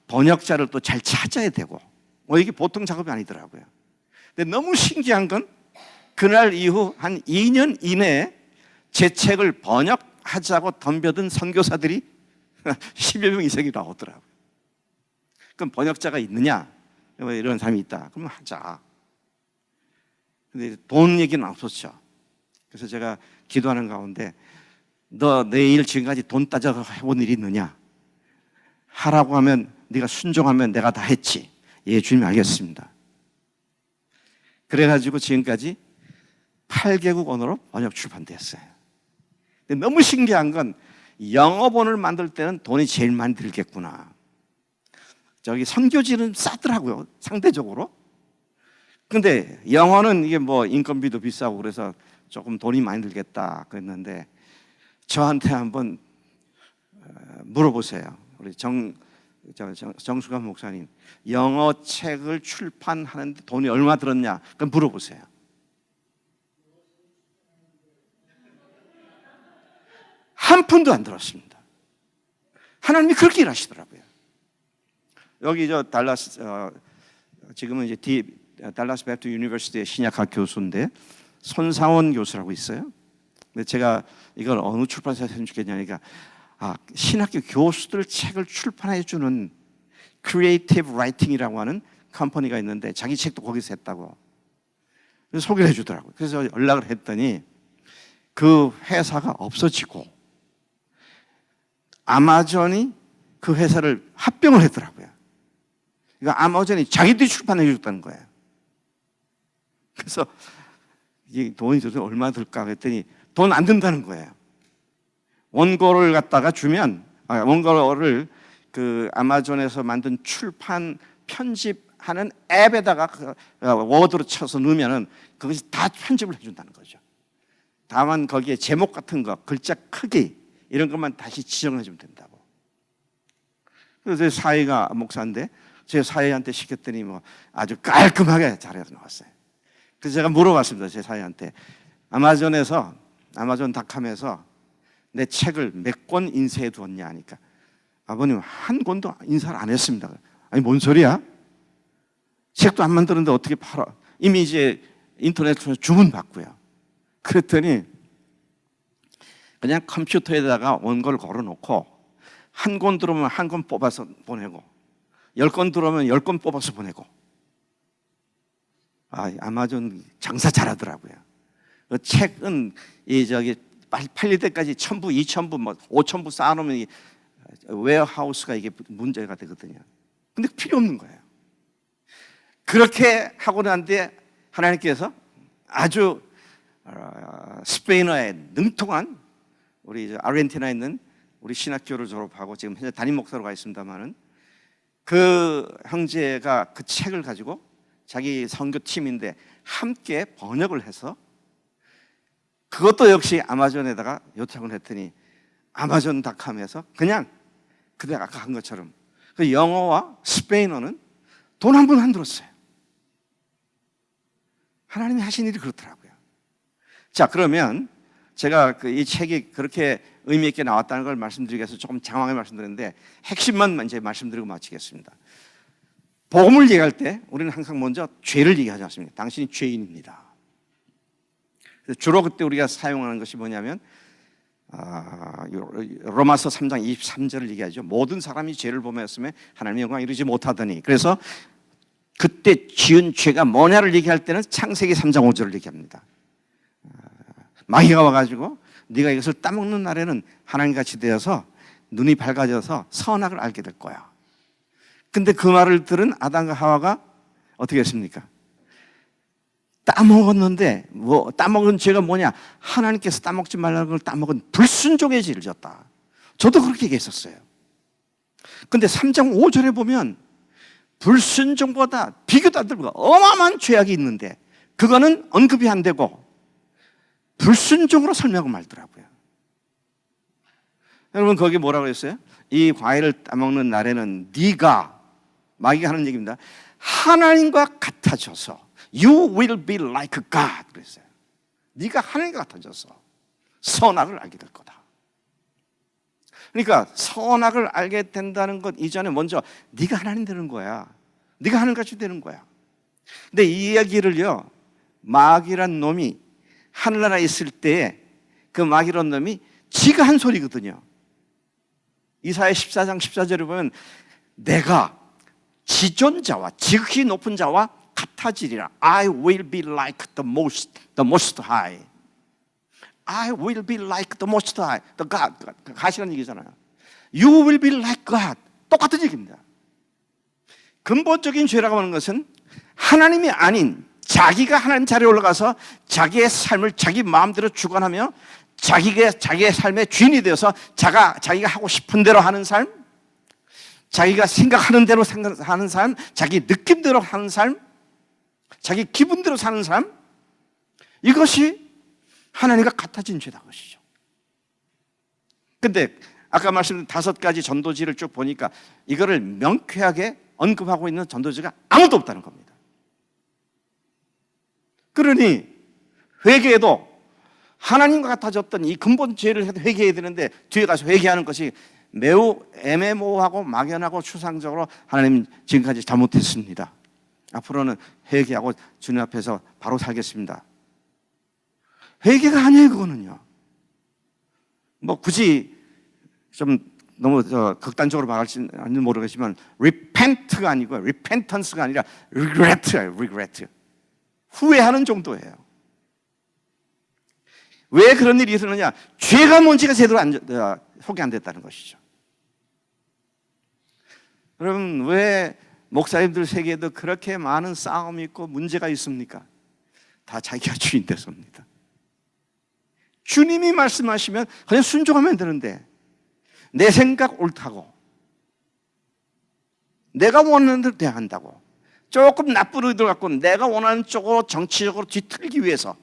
번역자를 또 잘 찾아야 되고 이게 보통 작업이 아니더라고요. 근데 너무 신기한 건 그날 이후 한 2년 이내에 제 책을 번역하자고 덤벼든 선교사들이 10여 명 이상이 나오더라고요. 그럼 번역자가 있느냐? 이런 사람이 있다. 그러면 하자. 근데 돈 얘기는 없었죠. 그래서 제가 기도하는 가운데 너 내일 지금까지 돈 따져서 해본 일이 있느냐? 하라고 하면 네가 순종하면 내가 다 했지. 예, 주님 알겠습니다. 그래가지고 지금까지 8개국 언어로 번역 출판됐어요. 근데 너무 신기한 건 영어본을 만들 때는 돈이 제일 많이 들겠구나. 저기 선교지는 싸더라고요, 상대적으로. 근데 영어는 이게 뭐 인건비도 비싸고 그래서 조금 돈이 많이 들겠다 그랬는데 저한테 한번 물어보세요. 우리 정수관 목사님, 영어 책을 출판하는데 돈이 얼마 들었냐? 그럼 물어보세요. 한 푼도 안 들었습니다. 하나님이 그렇게 일하시더라고요. 여기 달라스 지금은 이제 달라스 베프티스트 유니버시티의 신약학 교수인데 손상원 교수라고 있어요. 근데 제가 이걸 어느 출판사에서 해주겠냐니까 신학교 교수들 책을 출판해 주는 크리에이티브 라이팅이라고 하는 컴퍼니가 있는데 자기 책도 거기서 했다고. 그래서 소개를 해주더라고요. 그래서 연락을 했더니 그 회사가 없어지고 아마존이 그 회사를 합병을 했더라고요. 그러니까 아마존이 자기들이 출판해 줬다는 거예요. 그래서 이 돈이 도대체 얼마 들까 했더니 돈 안 든다는 거예요. 원고를 갖다가 주면 원고를 그 아마존에서 만든 출판 편집하는 앱에다가 워드로 쳐서 넣으면은 그것이 다 편집을 해준다는 거죠. 다만 거기에 제목 같은 거, 글자 크기 이런 것만 다시 지정해 주면 된다고. 그래서 제 사위가 목사인데 제 사위한테 시켰더니 뭐 아주 깔끔하게 잘해서 나왔어요. 그래서 제가 물어봤습니다. 제 사위한테 아마존닷컴에서 내 책을 몇 권 인쇄해 두었냐 하니까 아버님 한 권도 인사를 안 했습니다. 아니 뭔 소리야? 책도 안 만드는데 어떻게 팔아? 이미 이제 인터넷으로 주문 받고요. 그랬더니 그냥 컴퓨터에다가 원고를 걸어놓고 한 권 들어오면 한 권 뽑아서 보내고 10권 들어오면 10권 뽑아서 보내고. 아마존 장사 잘하더라고요. 그 책은 팔릴 때까지 1,000부, 2,000부, 5,000부 쌓아놓으면 이 웨어하우스가 이게 문제가 되거든요. 근데 필요 없는 거예요. 그렇게 하고 난 뒤에 하나님께서 아주 스페인어에 능통한 우리 아르헨티나에 있는 우리 신학교를 졸업하고 지금 현재 담임 목사로 가 있습니다만은 그 형제가 그 책을 가지고 자기 선교팀인데 함께 번역을 해서 그것도 역시 아마존에다가 요청을 했더니 아마존닷컴에서 그냥 그대가 아까 한 것처럼 그 영어와 스페인어는 돈 한 푼 안 들었어요. 하나님이 하신 일이 그렇더라고요. 자, 그러면 제가 이 책이 그렇게 의미 있게 나왔다는 걸 말씀드리기 위해서 조금 장황하게 말씀드렸는데 핵심만 이제 말씀드리고 마치겠습니다. 복음을 얘기할 때 우리는 항상 먼저 죄를 얘기하지 않습니까? 당신이 죄인입니다. 주로 그때 우리가 사용하는 것이 뭐냐면 로마서 3장 23절을 얘기하죠. 모든 사람이 죄를 범하였으며 하나님의 영광에 이르지 못하더니. 그래서 그때 지은 죄가 뭐냐를 얘기할 때는 창세기 3장 5절을 얘기합니다. 마귀가 와가지고 네가 이것을 따먹는 날에는 하나님같이 되어서 눈이 밝아져서 선악을 알게 될 거야. 근데 그 말을 들은 아담과 하와가 어떻게 했습니까? 따먹었는데 따먹은 죄가 뭐냐? 하나님께서 따먹지 말라는 걸 따먹은 불순종의 죄를 졌다. 저도 그렇게 얘기했었어요. 근데 3장 5절에 보면 불순종보다 비교도 안 되고 어마어마한 죄악이 있는데 그거는 언급이 안 되고 불순종으로 설명하고 말더라고요. 여러분 거기 뭐라고 했어요? 이 과일을 따먹는 날에는 네가, 마귀가 하는 얘기입니다, 하나님과 같아져서 You will be like God 그랬어요. 네가 하나님과 같아져서 선악을 알게 될 거다. 그러니까 선악을 알게 된다는 것 이전에 먼저 네가 하나님 되는 거야. 네가 하나님같이 되는 거야. 근데 이 이야기를요, 마귀란 놈이 하늘나라에 있을 때에 그 마귀란 놈이 지가 한 소리거든요. 이사야 14장 14절에 보면 내가 지존자와 지극히 높은 자와 같아지리라. I will be like the most high. I will be like the most high. The God. 가시라는 얘기잖아요. You will be like God. 똑같은 얘기입니다. 근본적인 죄라고 하는 것은 하나님이 아닌 자기가 하나님 자리에 올라가서 자기의 삶을 자기 마음대로 주관하며 자기의 삶의 주인이 되어서 자기가 하고 싶은 대로 하는 삶, 자기가 생각하는 대로 하는 삶, 자기 느낌대로 하는 삶, 자기 기분대로 사는 삶, 이것이 하나님과 같아진 죄다 것이죠. 근데 아까 말씀드린 5가지 전도지를 쭉 보니까 이거를 명쾌하게 언급하고 있는 전도지가 아무도 없다는 겁니다. 그러니 회개에도 하나님과 같아졌던 이 근본 죄를 회개해야 되는데 뒤에 가서 회개하는 것이 매우 애매모호하고 막연하고 추상적으로 하나님 지금까지 잘못했습니다. 앞으로는 회개하고 주님 앞에서 바로 살겠습니다. 회개가 아니에요, 그거는요. 뭐 굳이 좀 너무 극단적으로 말할지는 모르겠지만 repent가 아니고 repentance가 아니라 regret예요, regret. 후회하는 정도예요. 왜 그런 일이 있었느냐? 죄가 뭔지가 제대로 소개 안 됐다는 것이죠. 여러분, 왜 목사님들 세계에도 그렇게 많은 싸움이 있고 문제가 있습니까? 다 자기가 주인 돼서입니다. 주님이 말씀하시면 그냥 순종하면 되는데 내 생각 옳다고 내가 원하는 대로 대한다고 조금 나쁜 의도를 갖고 내가 원하는 쪽으로 정치적으로 뒤틀기 위해서,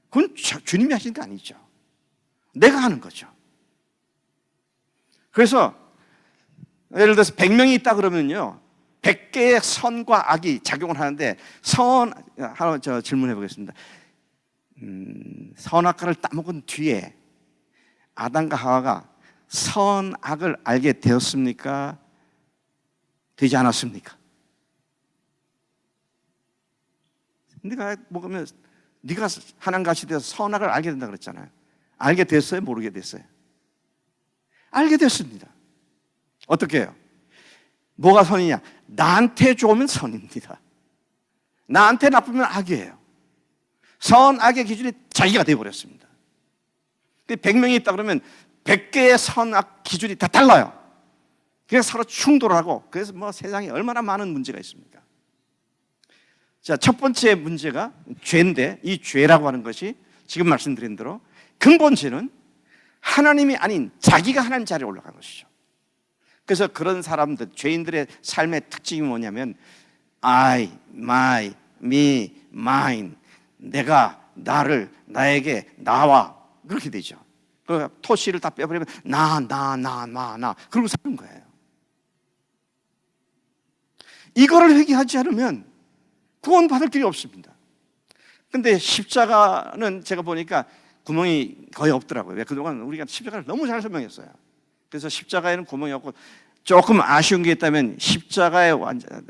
그건 주님이 하시는 게 아니죠. 내가 하는 거죠. 그래서 예를 들어서 100명이 있다 그러면요, 100개의 선과 악이 작용을 하는데 하나 질문해 보겠습니다. 선악과를 따먹은 뒤에 아담과 하와가 선악을 알게 되었습니까? 되지 않았습니까? 네가 먹으면 네가 하나님같이 되어서 선악을 알게 된다 그랬잖아요. 알게 됐어요? 모르게 됐어요? 알게 됐습니다. 어떻게 해요? 뭐가 선이냐? 나한테 좋으면 선입니다. 나한테 나쁘면 악이에요. 선악의 기준이 자기가 되어버렸습니다. 100명이 있다 그러면 100개의 선악 기준이 다 달라요. 그래서 서로 충돌하고, 그래서 뭐 세상에 얼마나 많은 문제가 있습니까? 자, 첫 번째 문제가 죄인데, 이 죄라고 하는 것이 지금 말씀드린 대로 근본 죄는 하나님이 아닌 자기가 하나님 자리에 올라간 것이죠. 그래서 그런 사람들, 죄인들의 삶의 특징이 뭐냐면 I, my, me, mine, 내가, 나를, 나에게, 나와, 그렇게 되죠. 그 토시를 다 빼버리면 나 그러고 사는 거예요. 이거를 회개하지 않으면 구원받을 길이 없습니다. 근데 십자가는 제가 보니까 구멍이 거의 없더라고요. 왜? 그동안 우리가 십자가를 너무 잘 설명했어요. 그래서 십자가에는 구멍이 없고, 조금 아쉬운 게 있다면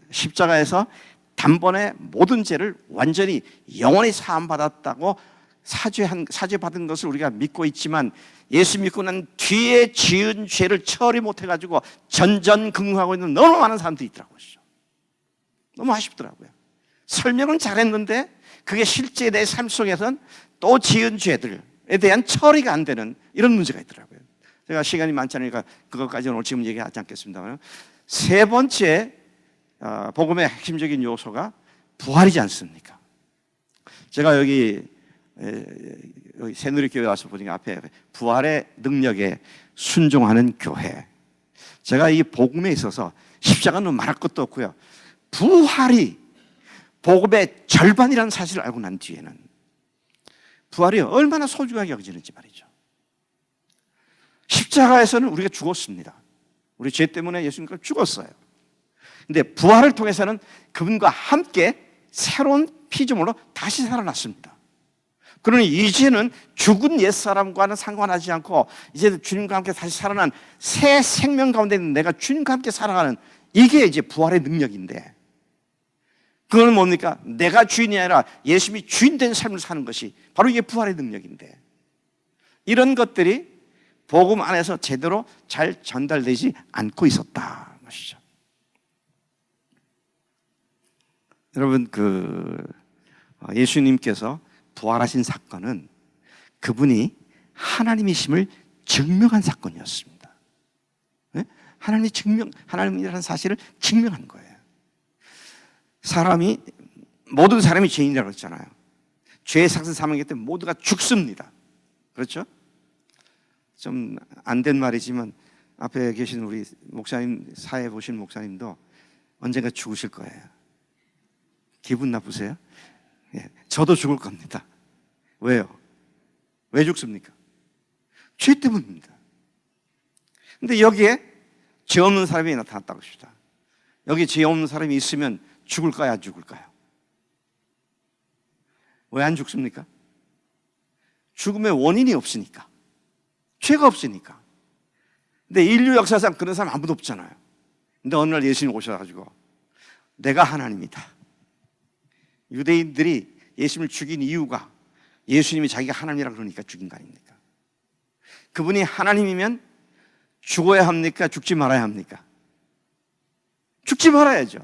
십자가에서 단번에 모든 죄를 완전히 영원히 사함받았다고 사죄받은 것을 우리가 믿고 있지만, 예수 믿고 난 뒤에 지은 죄를 처리 못해가지고 전전긍긍하고 있는 너무 많은 사람들이 있더라고요. 너무 아쉽더라고요. 설명은 잘했는데 그게 실제 내 삶 속에서는 또 지은 죄들에 대한 처리가 안 되는 이런 문제가 있더라고요. 제가 시간이 많지 않으니까 그것까지는 오늘 지금 얘기하지 않겠습니다만, 세 번째 복음의 핵심적인 요소가 부활이지 않습니까? 제가 여기 새누리교회 와서 보니까 앞에 부활의 능력에 순종하는 교회, 제가 이 복음에 있어서 십자가는 말할 것도 없고요, 부활이 복음의 절반이라는 사실을 알고 난 뒤에는 부활이 얼마나 소중하게 여겨지는지 말이죠. 십자가에서는 우리가 죽었습니다. 우리 죄 때문에 예수님께서 죽었어요. 근데 부활을 통해서는 그분과 함께 새로운 피조물로 다시 살아났습니다. 그러니 이제는 죽은 옛사람과는 상관하지 않고, 이제 주님과 함께 다시 살아난 새 생명 가운데 있는 내가 주님과 함께 살아가는, 이게 이제 부활의 능력인데, 그건 뭡니까? 내가 주인이 아니라 예수님이 주인 된 삶을 사는 것이 바로 이게 부활의 능력인데, 이런 것들이 복음 안에서 제대로 잘 전달되지 않고 있었다는 것이죠. 여러분, 예수님께서 부활하신 사건은 그분이 하나님이심을 증명한 사건이었습니다. 네? 하나님이라는 사실을 증명한 거예요. 모든 사람이 죄인이라고 했잖아요. 죄의 삭은 사망이기 때문에 모두가 죽습니다. 그렇죠? 좀 안 된 말이지만 앞에 계신 우리 목사님, 사회 보신 목사님도 언젠가 죽으실 거예요. 기분 나쁘세요? 예, 저도 죽을 겁니다. 왜요? 왜 죽습니까? 죄 때문입니다. 근데 여기에 죄 없는 사람이 나타났다고 합시다. 여기 죄 없는 사람이 있으면 죽을까요, 안 죽을까요? 왜 안 죽습니까? 죽음의 원인이 없으니까. 죄가 없으니까. 근데 인류 역사상 그런 사람 아무도 없잖아요. 근데 어느 날 예수님 오셔가지고 내가 하나님이다. 유대인들이 예수님을 죽인 이유가 예수님이 자기가 하나님이라고 그러니까 죽인 거 아닙니까? 그분이 하나님이면 죽어야 합니까? 죽지 말아야 합니까? 죽지 말아야죠.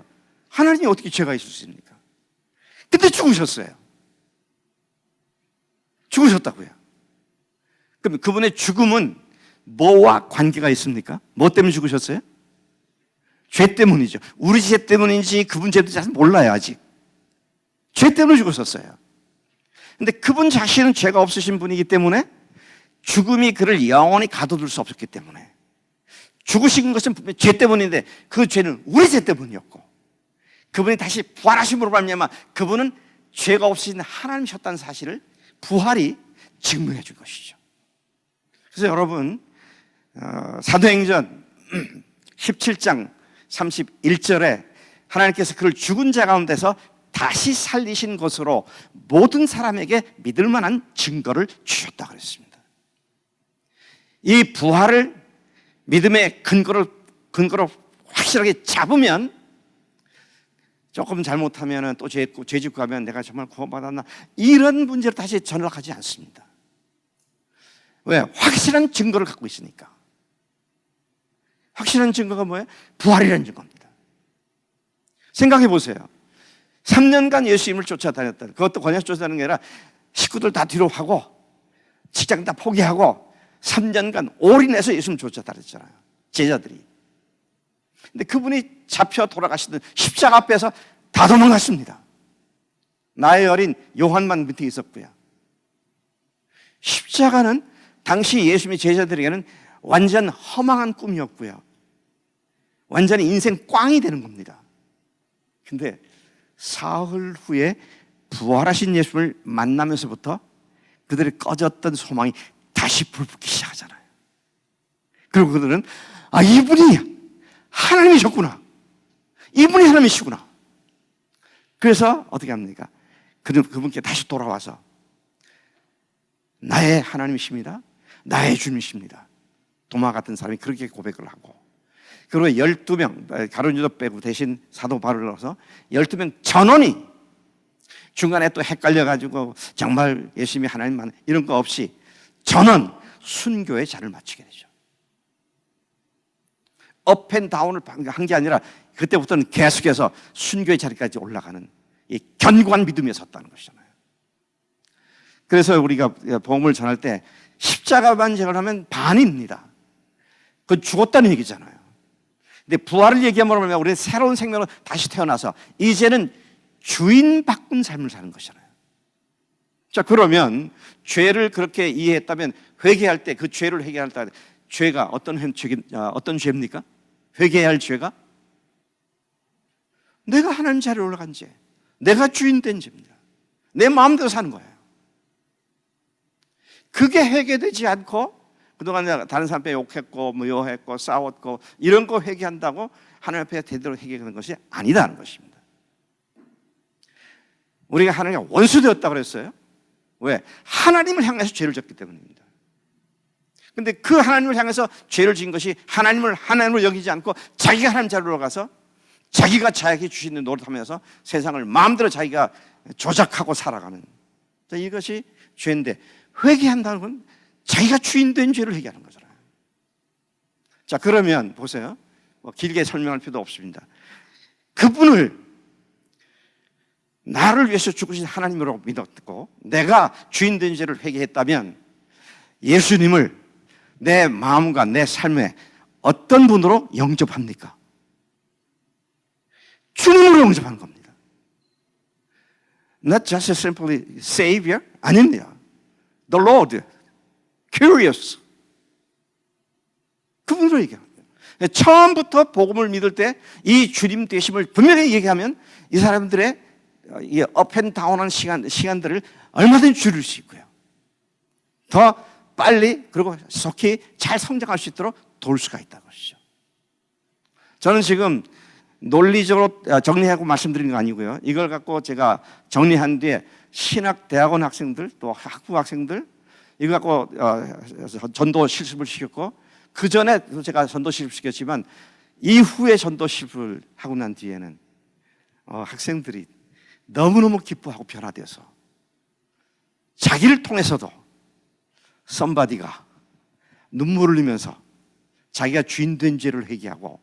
하나님이 어떻게 죄가 있을 수 있습니까? 근데 죽으셨어요. 죽으셨다고요. 그럼 그분의 죽음은 뭐와 관계가 있습니까? 뭐 때문에 죽으셨어요? 죄 때문이죠. 우리 죄 때문인지 그분 죄 때문인지 몰라요, 아직. 죄 때문에 죽으셨어요. 근데 그분 자신은 죄가 없으신 분이기 때문에 죽음이 그를 영원히 가둬둘 수 없었기 때문에, 죽으신 것은 분명히 죄 때문인데 그 죄는 우리 죄 때문이었고, 그분이 다시 부활하심으로 말미암아 그분은 죄가 없으신 하나님이셨다는 사실을 부활이 증명해 준 것이죠. 그래서 여러분, 사도행전 17장 31절에 하나님께서 그를 죽은 자 가운데서 다시 살리신 것으로 모든 사람에게 믿을 만한 증거를 주셨다 그랬습니다. 이 부활을 믿음의 근거로 확실하게 잡으면, 조금 잘못하면 또 죄 짓고 하면 내가 정말 구원받았나, 이런 문제로 다시 전락하지 않습니다. 왜? 확실한 증거를 갖고 있으니까. 확실한 증거가 뭐예요? 부활이라는 증거입니다. 생각해 보세요. 3년간 예수님을 쫓아다녔다. 그것도 그냥 쫓아다니는 게 아니라 식구들 다 뒤로 하고 직장 다 포기하고 3년간 올인해서 예수님을 쫓아다녔잖아요, 제자들이. 근데 그분이 잡혀 돌아가시던 십자가 앞에서 다 도망갔습니다. 나의 어린 요한만 밑에 있었고요. 십자가는 당시 예수님의 제자들에게는 완전 허망한 꿈이었고요. 완전히 인생 꽝이 되는 겁니다. 근데 사흘 후에 부활하신 예수님을 만나면서부터 그들의 꺼졌던 소망이 다시 불붙기 시작하잖아요. 그리고 그들은 이분이 하나님이셨구나. 이분이 하나님이시구나. 그래서 어떻게 합니까? 그분께 다시 돌아와서 나의 하나님이십니다. 나의 주님이십니다. 도마 같은 사람이 그렇게 고백을 하고, 그리고 12명, 가룟 유다 빼고 대신 사도 바울을 넣어서 12명 전원이 중간에 또 헷갈려가지고 정말 예수님이 하나님만 이런 거 없이 전원 순교의 자를 마치게 되죠. 업앤다운을 한 게 아니라 그때부터는 계속해서 순교의 자리까지 올라가는 이 견고한 믿음에 섰다는 것이잖아요. 그래서 우리가 복음을 전할 때 십자가만 생각하면 반입니다. 그건 죽었다는 얘기잖아요. 근데 부활을 얘기하면 우리는 새로운 생명으로 다시 태어나서 이제는 주인 바꾼 삶을 사는 것이잖아요. 자, 그러면 죄를 그렇게 이해했다면 회개할 때, 그 죄를 회개할 때 죄가 어떤 죄입니까? 회개해야 할 죄가 내가 하나님 자리에 올라간 죄, 내가 주인 된 죄입니다. 내 마음대로 사는 거예요. 그게 회개되지 않고 그동안 내가 다른 사람 앞에 욕했고 미워했고 싸웠고 이런 거 회개한다고 하나님 앞에 제대로 회개하는 것이 아니다는 것입니다. 우리가 하나님과 원수되었다고 그랬어요. 왜? 하나님을 향해서 죄를 졌기 때문입니다. 근데 그 하나님을 향해서 죄를 지은 것이 하나님을 여기지 않고 자기가 하나님 자리로 가서 자기가 자기 주시는 노릇하면서 세상을 마음대로 자기가 조작하고 살아가는, 이것이 죄인데, 회개한다는 건 자기가 주인 된 죄를 회개하는 거잖아요. 자, 그러면 보세요. 길게 설명할 필요도 없습니다. 그분을 나를 위해서 죽으신 하나님으로 믿었고 내가 주인 된 죄를 회개했다면 예수님을 내 마음과 내 삶에 어떤 분으로 영접합니까? 주님으로 영접하는 겁니다. Not just simply Savior, 아닙니다. The Lord, Curious. 그분으로 얘기합니다. 처음부터 복음을 믿을 때 이 주님 되심을 분명히 얘기하면 이 사람들의 이 업앤다운한 시간들을 얼마든지 줄일 수 있고요. 더 빨리 그리고 속히 잘 성장할 수 있도록 도울 수가 있다는 것이죠. 저는 지금 논리적으로 정리하고 말씀드리는 거 아니고요. 이걸 갖고 제가 정리한 뒤에 신학대학원 학생들 또 학부 학생들 이걸 갖고 전도 실습을 시켰고, 그 전에 제가 전도 실습 시켰지만 이후에 전도 실습을 하고 난 뒤에는 학생들이 너무너무 기뻐하고 변화돼서 자기를 통해서도 somebody가 눈물을 흘리면서 자기가 주인 된 죄를 회개하고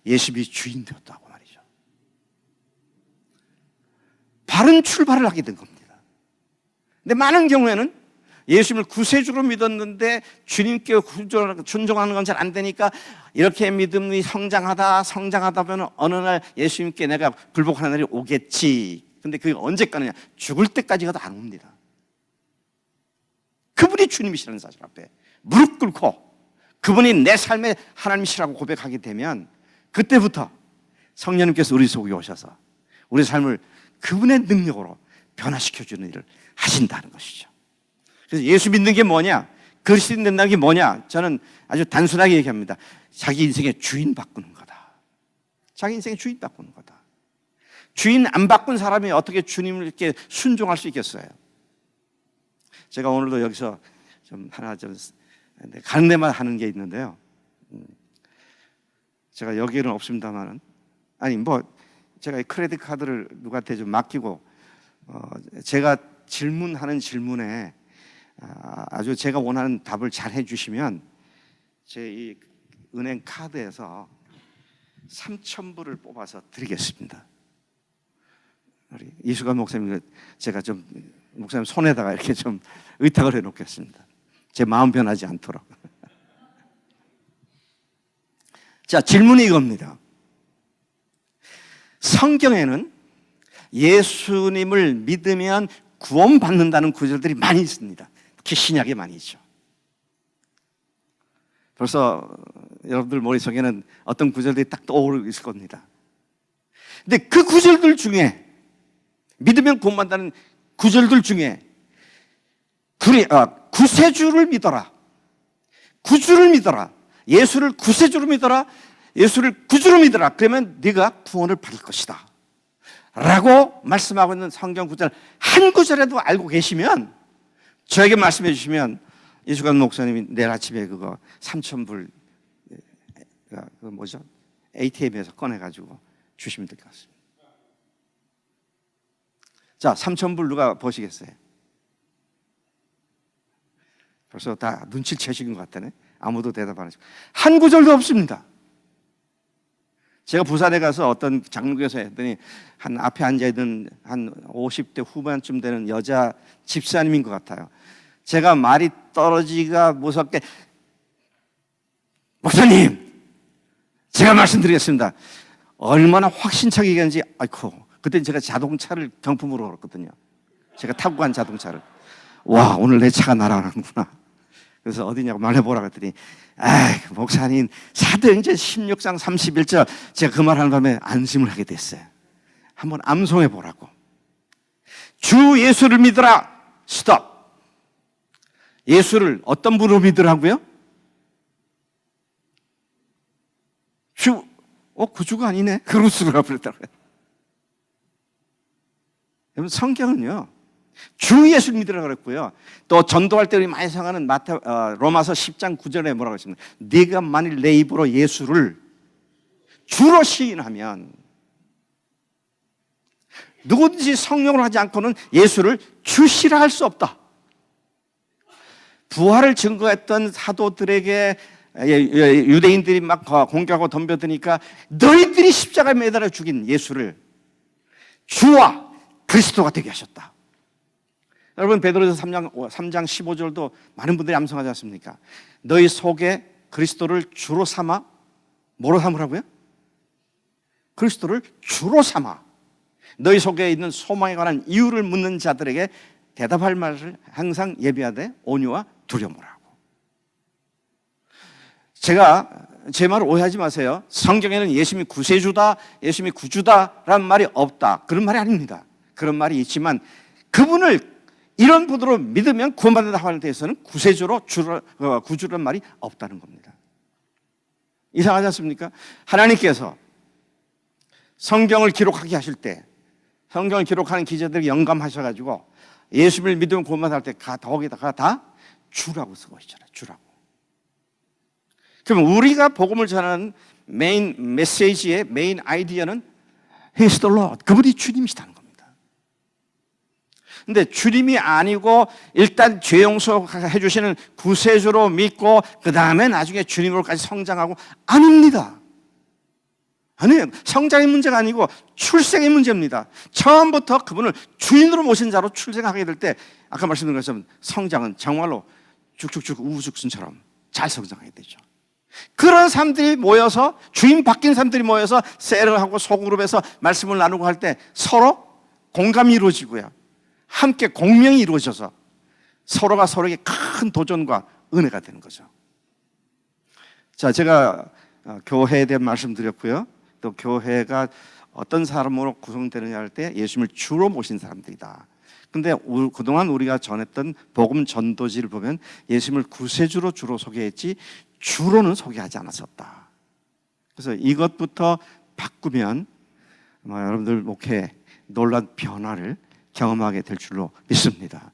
예수님이 주인 되었다고 말이죠. 바른 출발을 하게 된 겁니다. 근데 많은 경우에는 예수님을 구세주로 믿었는데 주님께 순종하는 건 잘 안 되니까 이렇게 믿음이 성장하다 보면 어느 날 예수님께 내가 굴복하는 날이 오겠지. 근데 그게 언제 가느냐? 죽을 때까지 가도 안 옵니다. 그분이 주님이시라는 사실 앞에 무릎 꿇고 그분이 내 삶의 하나님이시라고 고백하게 되면 그때부터 성령님께서 우리 속에 오셔서 우리 삶을 그분의 능력으로 변화시켜주는 일을 하신다는 것이죠. 그래서 예수 믿는 게 뭐냐? 그리스도인 된다는 게 뭐냐? 저는 아주 단순하게 얘기합니다. 자기 인생의 주인 바꾸는 거다. 자기 인생의 주인 바꾸는 거다. 주인 안 바꾼 사람이 어떻게 주님을 이렇게 순종할 수 있겠어요? 제가 오늘도 여기서 가는 데만 하는 게 있는데요. 제가 여기는 없습니다만은, 제가 크레딧 카드를 누구한테 좀 맡기고, 제가 질문하는 질문에 아주 제가 원하는 답을 잘 해주시면 제 이 은행 카드에서 3,000불을 뽑아서 드리겠습니다. 우리 이수관 목사님, 제가 좀 목사님 손에다가 이렇게 좀 의탁을 해놓겠습니다. 제 마음 변하지 않도록. 자, 질문이 이겁니다. 성경에는 예수님을 믿으면 구원받는다는 구절들이 많이 있습니다. 특히 신약에 많이 있죠. 벌써 여러분들 머릿속에는 어떤 구절들이 딱 떠오르고 있을 겁니다. 근데 그 구절들 중에, 믿으면 구원받는다는 구절들 중에 구세주를 믿어라, 구주를 믿어라, 예수를 구세주로 믿어라, 예수를 구주로 믿어라, 그러면 네가 구원을 받을 것이다 라고 말씀하고 있는 성경 구절 한 구절에도 알고 계시면 저에게 말씀해 주시면 이수관 목사님이 내일 아침에 그거 3,000불 그 뭐죠? ATM에서 꺼내가지고 주시면 될 것 같습니다. 자, 3,000불 누가 보시겠어요? 벌써 다 눈치를 채시는 것 같다네. 아무도 대답 안 하시고 한 구절도 없습니다. 제가 부산에 가서 어떤 장로교에서 했더니 한 앞에 앉아있는 한 50대 후반쯤 되는 여자 집사님인 것 같아요. 제가 말이 떨어지기가 무섭게 목사님, 제가 말씀드리겠습니다. 얼마나 확신차게 얘기하는지. 아이고, 그때 제가 자동차를 경품으로 얻었거든요. 제가 타고 간 자동차를. 와, 오늘 내 차가 날아가는구나. 그래서 어디냐고 말해보라 그랬더니 목사님 사도행전 16장 31절 제가 그 말하는 밤에 안심을 하게 됐어요. 한번 암송해 보라고. 주 예수를 믿으라. 스톱. 예수를 어떤 분으로 믿으라고요? 구주가 아니네. 그루스가 그랬다고요. 여러분, 성경은요 주 예수 믿으라고 그랬고요. 또 전도할 때 우리 많이 생각하는 로마서 10장 9절에 뭐라고 했습니까? 네가 만일 내 입으로 예수를 주로 시인하면, 누구든지 성령을 하지 않고는 예수를 주시라 할 수 없다. 부활을 증거했던 사도들에게 유대인들이 막 공격하고 덤벼드니까 너희들이 십자가에 매달아 죽인 예수를 주와 그리스도가 되게 하셨다. 여러분, 베드로전서 3장 15절도 많은 분들이 암송하지 않습니까? 너희 속에 그리스도를 주로 삼아 뭐로 삼으라고요? 그리스도를 주로 삼아 너희 속에 있는 소망에 관한 이유를 묻는 자들에게 대답할 말을 항상 예비하되 온유와 두려움으로. 제가 제 말을 오해하지 마세요. 성경에는 예수님이 구세주다, 예수님이 구주다라는 말이 없다, 그런 말이 아닙니다. 그런 말이 있지만 그분을 이런 분으로 믿으면 구원받는다 하는 데에서는 구세주로 구주라는 말이 없다는 겁니다. 이상하지 않습니까? 하나님께서 성경을 기록하게 하실 때 성경을 기록하는 기자들이 영감하셔가지고 예수를 믿으면 구원받을 때 거기다가 다 주라고 쓰고 있잖아요. 주라고. 그럼 우리가 복음을 전하는 메인 메시지의 메인 아이디어는 He's the Lord, 그분이 주님이시다는 겁니다. 근데 주님이 아니고 일단 죄 용서해 주시는 구세주로 믿고 그 다음에 나중에 주님으로까지 성장하고, 아닙니다. 아니에요. 성장의 문제가 아니고 출생의 문제입니다. 처음부터 그분을 주인으로 모신 자로 출생하게 될 때 아까 말씀드린 것처럼 성장은 정말로 쭉쭉쭉 우후죽순처럼 잘 성장하게 되죠. 그런 사람들이 모여서, 주인 바뀐 사람들이 모여서 셀을 하고 소그룹에서 말씀을 나누고 할 때 서로 공감이 이루어지고요, 함께 공명이 이루어져서 서로가 서로에게 큰 도전과 은혜가 되는 거죠. 자, 제가 교회에 대한 말씀드렸고요, 또 교회가 어떤 사람으로 구성되느냐 할 때 예수님을 주로 모신 사람들이다. 근데 그동안 우리가 전했던 복음 전도지를 보면 예수님을 구세주로 주로 소개했지 주로는 소개하지 않았었다. 그래서 이것부터 바꾸면 여러분들 목회에 놀라운 변화를 경험하게 될 줄로 믿습니다.